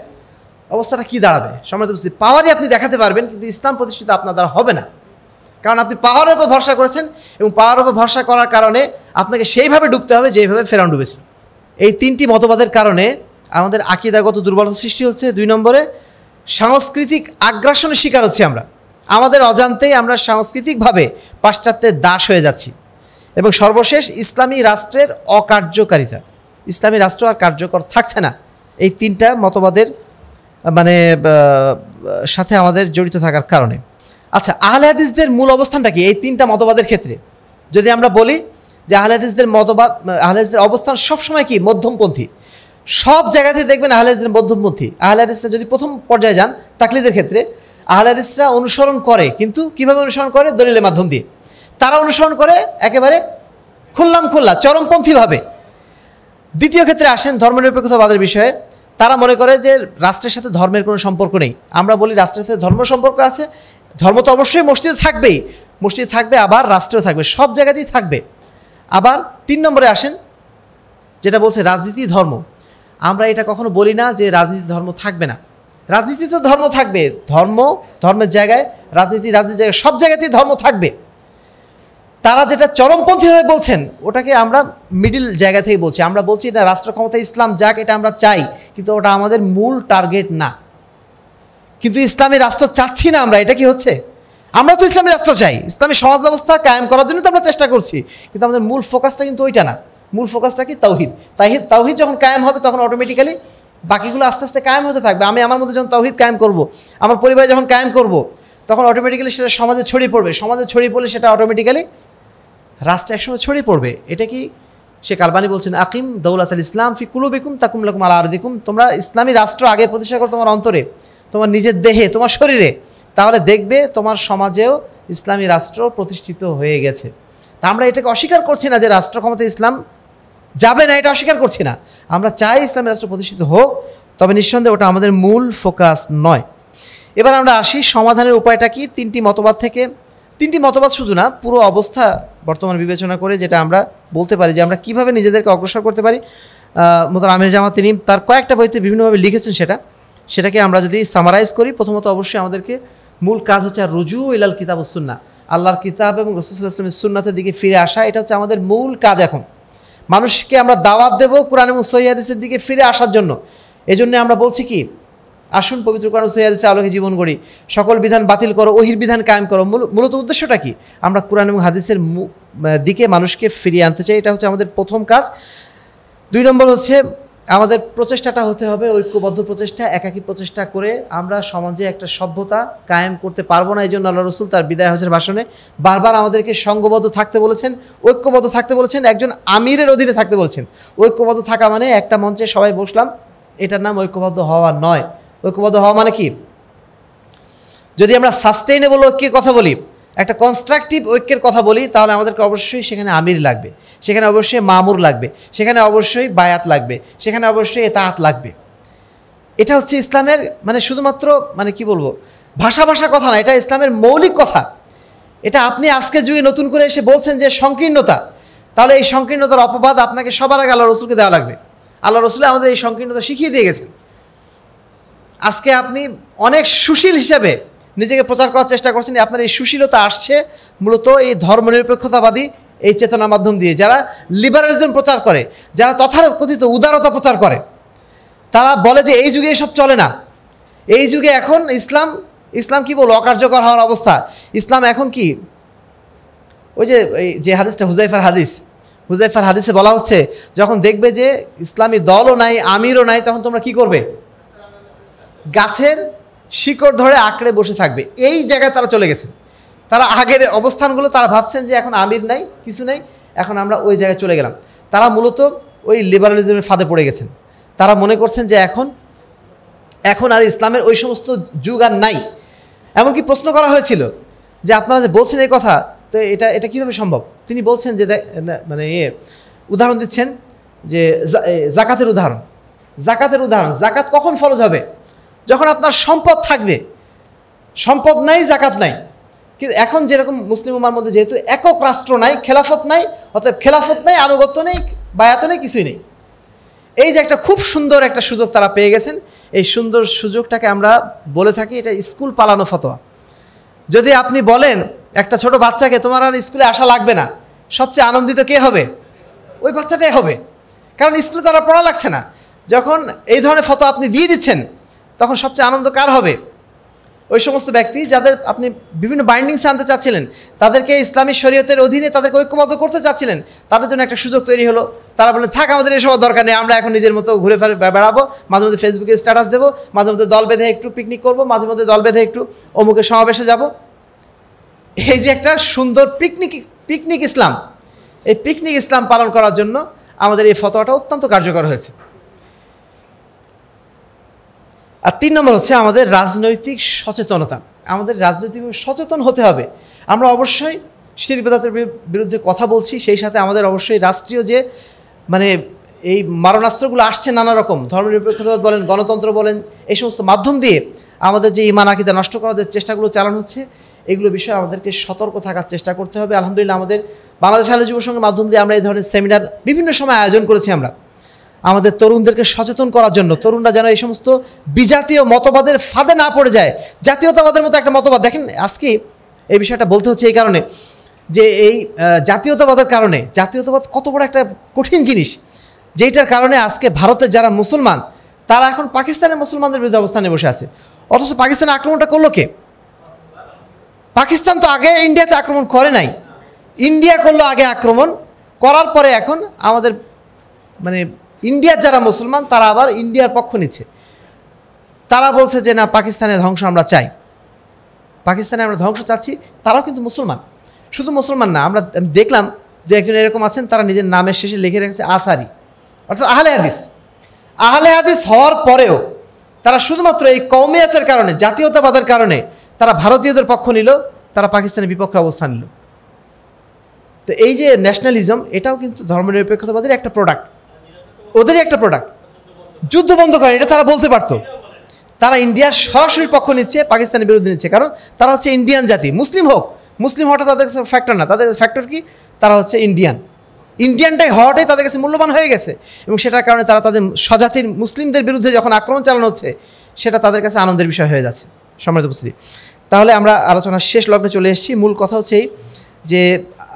অবস্থাটা কি দাঁড়াবে? সম্মানিত উপস্থিতি, পাওয়ারই আপনি দেখাতে পারবেন, কিন্তু ইসলাম প্রতিষ্ঠিত আপনার দ্বারা হবে না, কারণ আপনি পাওয়ারের উপর ভরসা করেছেন, এবং পাওয়ারের উপর ভরসা করার কারণে আপনাকে সেইভাবে ডুবতে হবে যেভাবে ফেরাউন ডুবেছিল। এই 3টি মতবাদের কারণে আমাদের আকীদাগত দুর্বলতা সৃষ্টি হচ্ছে। 2 নম্বরে সাংস্কৃতিক আগ্রাসনের শিকার হচ্ছি আমরা। আমাদের অজান্তেই আমরা সাংস্কৃতিকভাবে পাশ্চাত্যের দাস হয়ে যাচ্ছি। এবং সর্বশেষ ইসলামী রাষ্ট্রের অকার্যকারিতা। ইসলামী রাষ্ট্র আর কার্যকর থাকছে না, এই 3টা মতবাদের মানে সাথে আমাদের জড়িত থাকার কারণে। আচ্ছা, আহলে হাদিসদের মূল অবস্থানটা কি এই 3টা মতবাদের ক্ষেত্রে? যদি আমরা বলি যে আহলে হাদিসদের মতবাদ, আহলে হাদিসদের অবস্থান সবসময় কি? মধ্যমপন্থী। সব জায়গাতেই দেখবেন আহলে হাদিসদের মধ্যমপন্থী। আহলে হাদিসরা যদি প্রথম পর্যায়ে যান তাকলিদের ক্ষেত্রে, আহলে হাদিসরা অনুসরণ করে, কিন্তু কিভাবে অনুসরণ করে? দলিলের মাধ্যম দিয়ে। তারা অনুসরণ করে একেবারে খোল্লা চরমপন্থীভাবে। দ্বিতীয় ক্ষেত্রে আসেন ধর্মনিরপেক্ষতাবাদের বিষয়ে। তারা মনে করে যে রাষ্ট্রের সাথে ধর্মের কোনো সম্পর্ক নেই। আমরা বলি রাষ্ট্রের সাথে ধর্ম সম্পর্ক আছে। ধর্ম তো অবশ্যই মসজিদে থাকবেই, মসজিদে থাকবে, আবার রাষ্ট্রেও থাকবে, সব জায়গাতেই থাকবে। আবার 3 নম্বরে আসেন, যেটা বলছে রাজনীতি ধর্ম। আমরা এটা কখনো বলি না যে রাজনীতি ধর্ম থাকবে না। রাজনীতি তো ধর্ম থাকবে, ধর্মের জায়গায়, রাজনীতির জায়গায়, সব জায়গাতেই ধর্ম থাকবে। তারা যেটা চরমপন্থী হয়ে বলছেন ওটাকে আমরা মিডিল জায়গা থেকে বলছি। আমরা বলছি না রাষ্ট্র ক্ষমতা ইসলাম যাক, এটা আমরা চাই, কিন্তু ওটা আমাদের মূল টার্গেট না। কিন্তু ইসলামী রাষ্ট্র চাচ্ছি না আমরা, এটা কি হচ্ছে? আমরা তো ইসলামী রাষ্ট্র চাই, ইসলামী সমাজ ব্যবস্থা কায়েম করার জন্য তো আমরা চেষ্টা করছি, কিন্তু আমাদের মূল ফোকাসটা কিন্তু ওইটা না। মূল ফোকাসটা কি? তাওহীদ। তাওহীদ যখন কায়েম হবে তখন অটোমেটিক্যালি বাকিগুলো আস্তে আস্তে কায়েম হতে থাকবে। আমি আমার মধ্যে যখন তাওহীদ কায়েম করব, আমার পরিবারে যখন কায়েম করব, তখন অটোমেটিক্যালি সেটা সমাজে ছড়িয়ে পড়বে। সমাজে ছড়িয়ে পড়লে সেটা অটোমেটিক্যালি রাষ্ট্রে একসময় ছড়িয়ে পড়বে। এটা কি শেখ আলবানী বলছেন, আকিম দৌলাত আল ইসলাম ফি কুলুবিকুম তাকুম লাকুম আলা আরদিকুম। তোমরা ইসলামী রাষ্ট্র আগে প্রতিষ্ঠা করো তোমার অন্তরে, তোমার নিজের দেহে, তোমার শরীরে, তাহলে দেখবে তোমার সমাজেও ইসলামী রাষ্ট্র প্রতিষ্ঠিত হয়ে গেছে। তা আমরা এটাকে অস্বীকার করছি না যে রাষ্ট্র ক্ষমতা ইসলাম যাবে না, এটা অস্বীকার করছি না। আমরা চাই ইসলামী রাষ্ট্র প্রতিষ্ঠিত হোক, তবে নিঃসন্দেহে ওটা আমাদের মূল ফোকাস নয়। এবার আমরা আসি সমাধানের উপায়টা কি। তিনটি মতবাদ থেকে, তিনটি মতবাদ শুধু না, পুরো অবস্থা বর্তমান বিবেচনা করে যেটা আমরা বলতে পারি যে আমরা কীভাবে নিজেদেরকে অগ্রসর করতে পারি। মোহতারাম আমির জামাত তিনি তার কয়েকটা বইতে বিভিন্নভাবে লিখেছেন, সেটাকে আমরা যদি সামারাইজ করি, প্রথমত অবশ্যই আমাদেরকে মূল কাজ হচ্ছে আর রুজু ইলাল কিতাব ও সুন্নাহ, আল্লাহর কিতাব এবং রাসূল সাল্লাল্লাহু আলাইহি ওয়াসাল্লামের সুন্নাতের দিকে ফিরে আসা। এটা হচ্ছে আমাদের মূল কাজ। এখন মানুষকে আমরা দাওয়াত দেব কোরআন এবং সহিহ হাদিসের দিকে ফিরে আসার জন্য। এজন্য আমরা বলছি কি, আসুন পবিত্র কোরআন ও সহিহ হাদিসের আলোকে জীবন গড়ি, সকল বিধান বাতিল করো, ওহির বিধান কায়েম করো। মূলত উদ্দেশ্যটা কি? আমরা কোরআন এবং হাদিসের দিকে মানুষকে ফিরিয়ে আনতে চাই। এটা হচ্ছে আমাদের প্রথম কাজ। 2 নম্বর হচ্ছে আমাদের প্রচেষ্টাটা হতে হবে ঐক্যবদ্ধ প্রচেষ্টা। একাকী প্রচেষ্টা করে আমরা সমাজে একটা সভ্যতা কায়েম করতে পারবো না। এই জন্য আল্লাহ রসুল তার বিদায় হজের ভাষণে বারবার আমাদেরকে সংঘবদ্ধ থাকতে বলেছেন, ঐক্যবদ্ধ থাকতে বলেছেন, একজন আমিরের অধীনে থাকতে বলেছেন। ঐক্যবদ্ধ থাকা মানে একটা মঞ্চে সবাই বসলাম, এটার নাম ঐক্যবদ্ধ হওয়া নয়। ঐক্যবদ্ধ হওয়া মানে কি? যদি আমরা সাস্টেইনেবল ঐক্যের কথা বলি, একটা কনস্ট্রাকটিভ ঐক্যের কথা বলি, তাহলে আমাদেরকে অবশ্যই সেখানে আমির লাগবে, সেখানে অবশ্যই মামুর লাগবে, সেখানে অবশ্যই বায়াত লাগবে, সেখানে অবশ্যই এতাআত লাগবে। এটা হচ্ছে ইসলামের মানে শুধুমাত্র মানে কি বলবো, ভাষা কথা না, এটা ইসলামের মৌলিক কথা। এটা আপনি আজকে যুগে নতুন করে এসে বলছেন যে সংকীর্ণতা, তাহলে এই সংকীর্ণতার অপবাদ আপনাকে সবার আগে আল্লাহ রসুলকে দেওয়া লাগবে। আল্লাহ রসুল আমাদের এই সংকীর্ণতা শিখিয়ে দিয়ে গেছেন। আজকে আপনি অনেক সুশীল হিসেবে নিজেকে প্রচার করার চেষ্টা করছেন, আপনার এই সুশীলতা আসছে মূলত এই ধর্মনিরপেক্ষতাবাদী এই চেতনার মাধ্যম দিয়ে। যারা লিবারালিজম প্রচার করে, যারা তথাকথিত উদারতা প্রচার করে, তারা বলে যে এই যুগে এসব চলে না। এই যুগে এখন ইসলাম কি বলবো, অকার্যকর হওয়ার অবস্থা। ইসলাম এখন কি, ওই যে হাদিসটা হুজাইফার হাদিসে বলা হচ্ছে, যখন দেখবে যে ইসলামী দলও নাই, আমিরও নাই, তখন তোমরা কি করবে? গাছের শিকড় ধরে আঁকড়ে বসে থাকবে। এই জায়গায় তারা চলে গেছেন। তারা আগের অবস্থানগুলো তারা ভাবছেন যে এখন আমির নাই, কিছু নেই, এখন আমরা ওই জায়গায় চলে গেলাম। তারা মূলত ওই লিবারালিজমের ফাঁদে পড়ে গেছেন। তারা মনে করছেন যে এখন আর ইসলামের ওই সমস্ত যুগ আর নাই। এমনকি প্রশ্ন করা হয়েছিল যে আপনারা যে বলছেন এই কথা, তো এটা কীভাবে সম্ভব? তিনি বলছেন যে মানে উদাহরণ দিচ্ছেন যে জাকাতের উদাহরণ। জাকাত কখন ফরজ হবে? যখন আপনার সম্পদ থাকবে। সম্পদ নাই, জাকাত নাই। কিন্তু এখন যেরকম মুসলিম উম্মার মধ্যে যেহেতু একক রাষ্ট্র নাই, খেলাফত নাই, অতএব খেলাফত নাই, আনুগত্য নেই, বায়াত নেই, কিছুই নেই। এই যে একটা খুব সুন্দর একটা সুযোগ তারা পেয়ে গেছেন, এই সুন্দর সুযোগটাকে আমরা বলে থাকি এটা স্কুল পালানো ফতোয়া। যদি আপনি বলেন একটা ছোট বাচ্চাকে তোমার আর স্কুলে আসা লাগবে না, সবচেয়ে আনন্দিত কে হবে? ওই বাচ্চাটাই হবে, কারণ স্কুলে তারা পড়া লাগছে না। যখন এই ধরনের ফতোয়া আপনি দিয়ে দিচ্ছেন, তখন সবচেয়ে আনন্দ কার হবে? ওই সমস্ত ব্যক্তি যাদের আপনি বিভিন্ন বাইন্ডিংসে আনতে চাচ্ছিলেন, তাদেরকে ইসলামী শরীয়তের অধীনে তাদেরকে ঐক্যবদ্ধ করতে চাচ্ছিলেন, তাদের জন্য একটা সুযোগ তৈরি হলো। তারা বললেন থাক, আমাদের এসব দরকার নেই, আমরা এখন নিজের মতো ঘুরে বেড়াবো, মাঝে মধ্যে ফেসবুকে স্ট্যাটাস দেবো, মাঝে মধ্যে দল বেঁধে একটু পিকনিক করবো, মাঝে মধ্যে দল বেঁধে একটু অমুকের সমাবেশে যাব। এই যে একটা সুন্দর পিকনিক ইসলাম, এই পিকনিক ইসলাম পালন করার জন্য আমাদের এই ফতোয়াটা অত্যন্ত কার্যকর হয়েছে। আর 3 নম্বর হচ্ছে আমাদের রাজনৈতিক সচেতনতা। আমাদের রাজনৈতিকভাবে সচেতন হতে হবে। আমরা অবশ্যই শিরক বিদআতের বিরুদ্ধে কথা বলছি, সেই সাথে আমাদের অবশ্যই রাষ্ট্রীয় যে মানে এই মারণাস্ত্রগুলো আসছে নানা রকম, ধর্মনিরপেক্ষতা বলেন, গণতন্ত্র বলেন, এই সমস্ত মাধ্যম দিয়ে আমাদের যে ঈমান আকীদা নষ্ট করার যে চেষ্টাগুলো চালানো হচ্ছে, এগুলো বিষয়ে আমাদেরকে সতর্ক থাকার চেষ্টা করতে হবে। আলহামদুলিল্লাহ আমাদের বাংলাদেশ আহলে যুব সংঘের মাধ্যম দিয়ে আমরা এই ধরনের সেমিনার বিভিন্ন সময় আয়োজন করেছি। আমরা আমাদের তরুণদেরকে সচেতন করার জন্য, তরুণরা যেন এই সমস্ত বিজাতীয় মতবাদের ফাঁদে না পড়ে যায়। জাতীয়তাবাদের মতো একটা মতবাদ, দেখেন আজকে এই বিষয়টা বলতে হচ্ছে এই কারণে, যে এই জাতীয়তাবাদের কারণে, জাতীয়তাবাদ কত বড় একটা কঠিন জিনিস, যেইটার কারণে আজকে ভারতের যারা মুসলমান তারা এখন পাকিস্তানের মুসলমানদের বিরুদ্ধে অবস্থানে বসে আছে। অথচ পাকিস্তানে আক্রমণটা করলো কে? পাকিস্তান তো আগে ইন্ডিয়াতে আক্রমণ করে নাই, ইন্ডিয়া করলো আগে আক্রমণ, করার পরে এখন আমাদের মানে ইন্ডিয়ার যারা মুসলমান তারা আবার ইন্ডিয়ার পক্ষ নিচ্ছে। তারা বলছে যে না, পাকিস্তানের ধ্বংস আমরা চাই, পাকিস্তানে আমরা ধ্বংস চাচ্ছি। তারাও কিন্তু মুসলমান, শুধু মুসলমান না। আমি দেখলাম যে একজন এরকম আছেন, তারা নিজের নামের শেষে লিখে রেখেছে আসারি, অর্থাৎ আহলে হাদিস। আহলে হাদিস হওয়ার পরেও তারা শুধুমাত্র এই কওমিয়াতের কারণে, জাতীয়তাবাদের কারণে তারা ভারতীয়দের পক্ষ নিল, তারা পাকিস্তানের বিপক্ষে অবস্থান নিল। তো এই যে ন্যাশনালিজম, এটাও কিন্তু ধর্মনিরপেক্ষতাবাদের একটা প্রোডাক্ট, ওদেরই একটা প্রোডাক্ট। যুদ্ধ বন্ধ করেন এটা তারা বলতে পারতো, তারা ইন্ডিয়ার সরাসরি পক্ষ নিচ্ছে, পাকিস্তানের বিরুদ্ধে নিচ্ছে, কারণ তারা হচ্ছে ইন্ডিয়ান জাতি। মুসলিম হোক, মুসলিম হওয়াটা তাদের কাছে ফ্যাক্টর না, তাদের ফ্যাক্টর কি? তারা হচ্ছে ইন্ডিয়ানটাই হওয়াটাই তাদের কাছে মূল্যবান হয়ে গেছে, এবং সেটার কারণে তারা তাদের স্বজাতির মুসলিমদের বিরুদ্ধে যখন আক্রমণ চালানো হচ্ছে, সেটা তাদের কাছে আনন্দের বিষয় হয়ে যাচ্ছে। সম্মানিত উপস্থিতি, তাহলে আমরা আলোচনার শেষ লগ্নে চলে এসেছি। মূল কথা হচ্ছে এই যে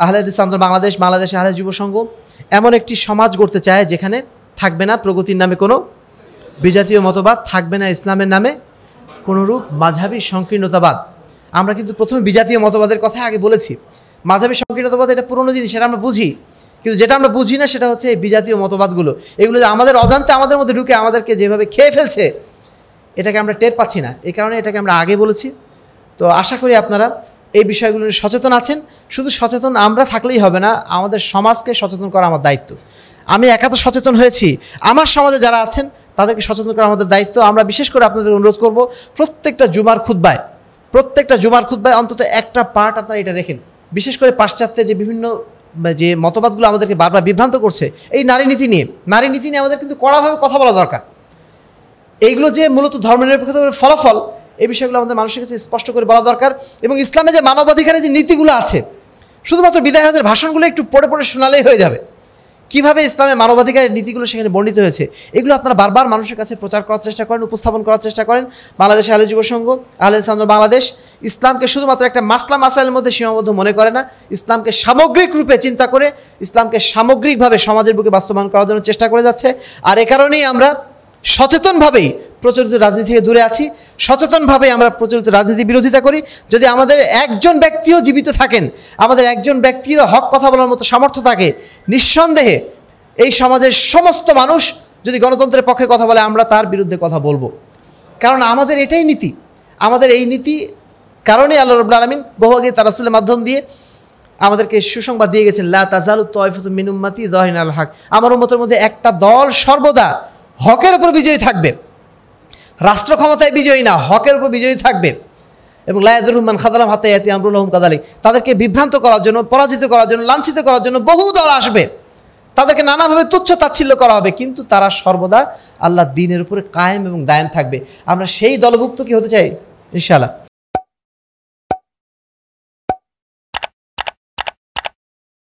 আহলে হাদিস আন্দোলন বাংলাদেশে আহলে যুব সংঘ এমন একটি সমাজ গড়তে চায় যেখানে থাকবে না প্রগতির নামে কোনো বিজাতীয় মতবাদ, থাকবে না ইসলামের নামে কোনোরূপ মাঝহাবি সংকীর্ণতাবাদ। আমরা কিন্তু প্রথমে বিজাতীয় মতবাদের কথা আগে বলেছি। মাঝহাবি সংকীর্ণতাবাদ এটা পুরনো জিনিস, সেটা আমরা বুঝি, কিন্তু যেটা আমরা বুঝি না সেটা হচ্ছে এই বিজাতীয় মতবাদগুলো। এগুলো যে আমাদের অজান্তে আমাদের মধ্যে ঢুকে আমাদেরকে যেভাবে খেয়ে ফেলছে, এটাকে আমরা টের পাচ্ছি না। এই কারণে এটাকে আমরা আগে বলেছি। তো আশা করি আপনারা এই বিষয়গুলো নিয়ে সচেতন আছেন। শুধু সচেতন আমরা থাকলেই হবে না, আমাদের সমাজকে সচেতন করা আমার দায়িত্ব। আমি একা তো সচেতন হয়েছি, আমার সমাজে যারা আছেন তাদেরকে সচেতন করা আমাদের দায়িত্ব। আমরা বিশেষ করে আপনাদের অনুরোধ করব, প্রত্যেকটা জুমার খুতবায় অন্তত একটা পার্ট আপনারা এটা রেখেন। বিশেষ করে পাশ্চাত্যের যে বিভিন্ন যে মতবাদগুলো আমাদেরকে বারবার বিভ্রান্ত করছে, এই নারী নীতি নিয়ে আমাদের কিন্তু কড়াভাবে কথা বলা দরকার। এইগুলো যে মূলত ধর্মনিরপেক্ষতার ফলাফল, এই বিষয়গুলো আমাদের মানুষের কাছে স্পষ্ট করে বলা দরকার। এবং ইসলামে যে মানবাধিকারের যে নীতিগুলো আছে, শুধুমাত্র বিদায় হজের ভাষণগুলো একটু পড়ে শোনালেই হয়ে যাবে। কীভাবে ইসলামে মানবাধিকারের নীতিগুলো সেখানে বর্ণিত হয়েছে, এগুলো আপনারা বারবার মানুষের কাছে প্রচার করার চেষ্টা করেন, উপস্থাপন করার চেষ্টা করেন। বাংলাদেশ আহলে যুব সংঘ, আহলে হাদিস আন্দোলন বাংলাদেশ ইসলামকে শুধুমাত্র একটা মাসাইলের মধ্যে সীমাবদ্ধ মনে করে না, ইসলামকে সামগ্রিক রূপে চিন্তা করে, ইসলামকে সামগ্রিকভাবে সমাজের বুকে বাস্তবায়ন করার জন্য চেষ্টা করে যাচ্ছে। আর এ কারণেই আমরা সচেতনভাবেই প্রচলিত রাজনীতি থেকে দূরে আছি, সচেতনভাবেই আমরা প্রচলিত রাজনীতি বিরোধিতা করি। যদি আমাদের একজন ব্যক্তিও জীবিত থাকেন, আমাদের একজন ব্যক্তির হক কথা বলার মতো সামর্থ্য থাকে, নিঃসন্দেহে এই সমাজের সমস্ত মানুষ যদি গণতন্ত্রের পক্ষে কথা বলে, আমরা তার বিরুদ্ধে কথা বলবো। কারণ আমাদের এটাই নীতি। আমাদের এই নীতি কারণে আল্লাহ রাব্বুল আলামিন বহু আগে তার রাসূলের মাধ্যম দিয়ে আমাদেরকে সুসংবাদ দিয়ে গেছেন, লা তাজালু তায়ফাতুম মিন উম্মতি যাহিরিন আলাল হক। আমার উম্মতের মধ্যে একটা দল সর্বদা হকের উপর বিজয়ী থাকবে, রাষ্ট্র ক্ষমতায় বিজয়ী না, হকের উপর বিজয়ী থাকবে। এবং লা ইয়াদুরহুম মান খাযালাহুম হাত্তা ইয়াতি আমরুল্লাহি কাযালিক। তাদেরকে বিভ্রান্ত করার জন্য, পরাজিত করার জন্য, লাঞ্ছিত করার জন্য বহু দল আসবে, তাদেরকে নানাভাবে তুচ্ছ তাচ্ছিল্য করা হবে, কিন্তু তারা সর্বদা আল্লাহর দ্বীনের উপরে কায়েম এবং দায়েম থাকবে। আমরা সেই দলভুক্ত কি হতে চাই? ইনশাআল্লাহ।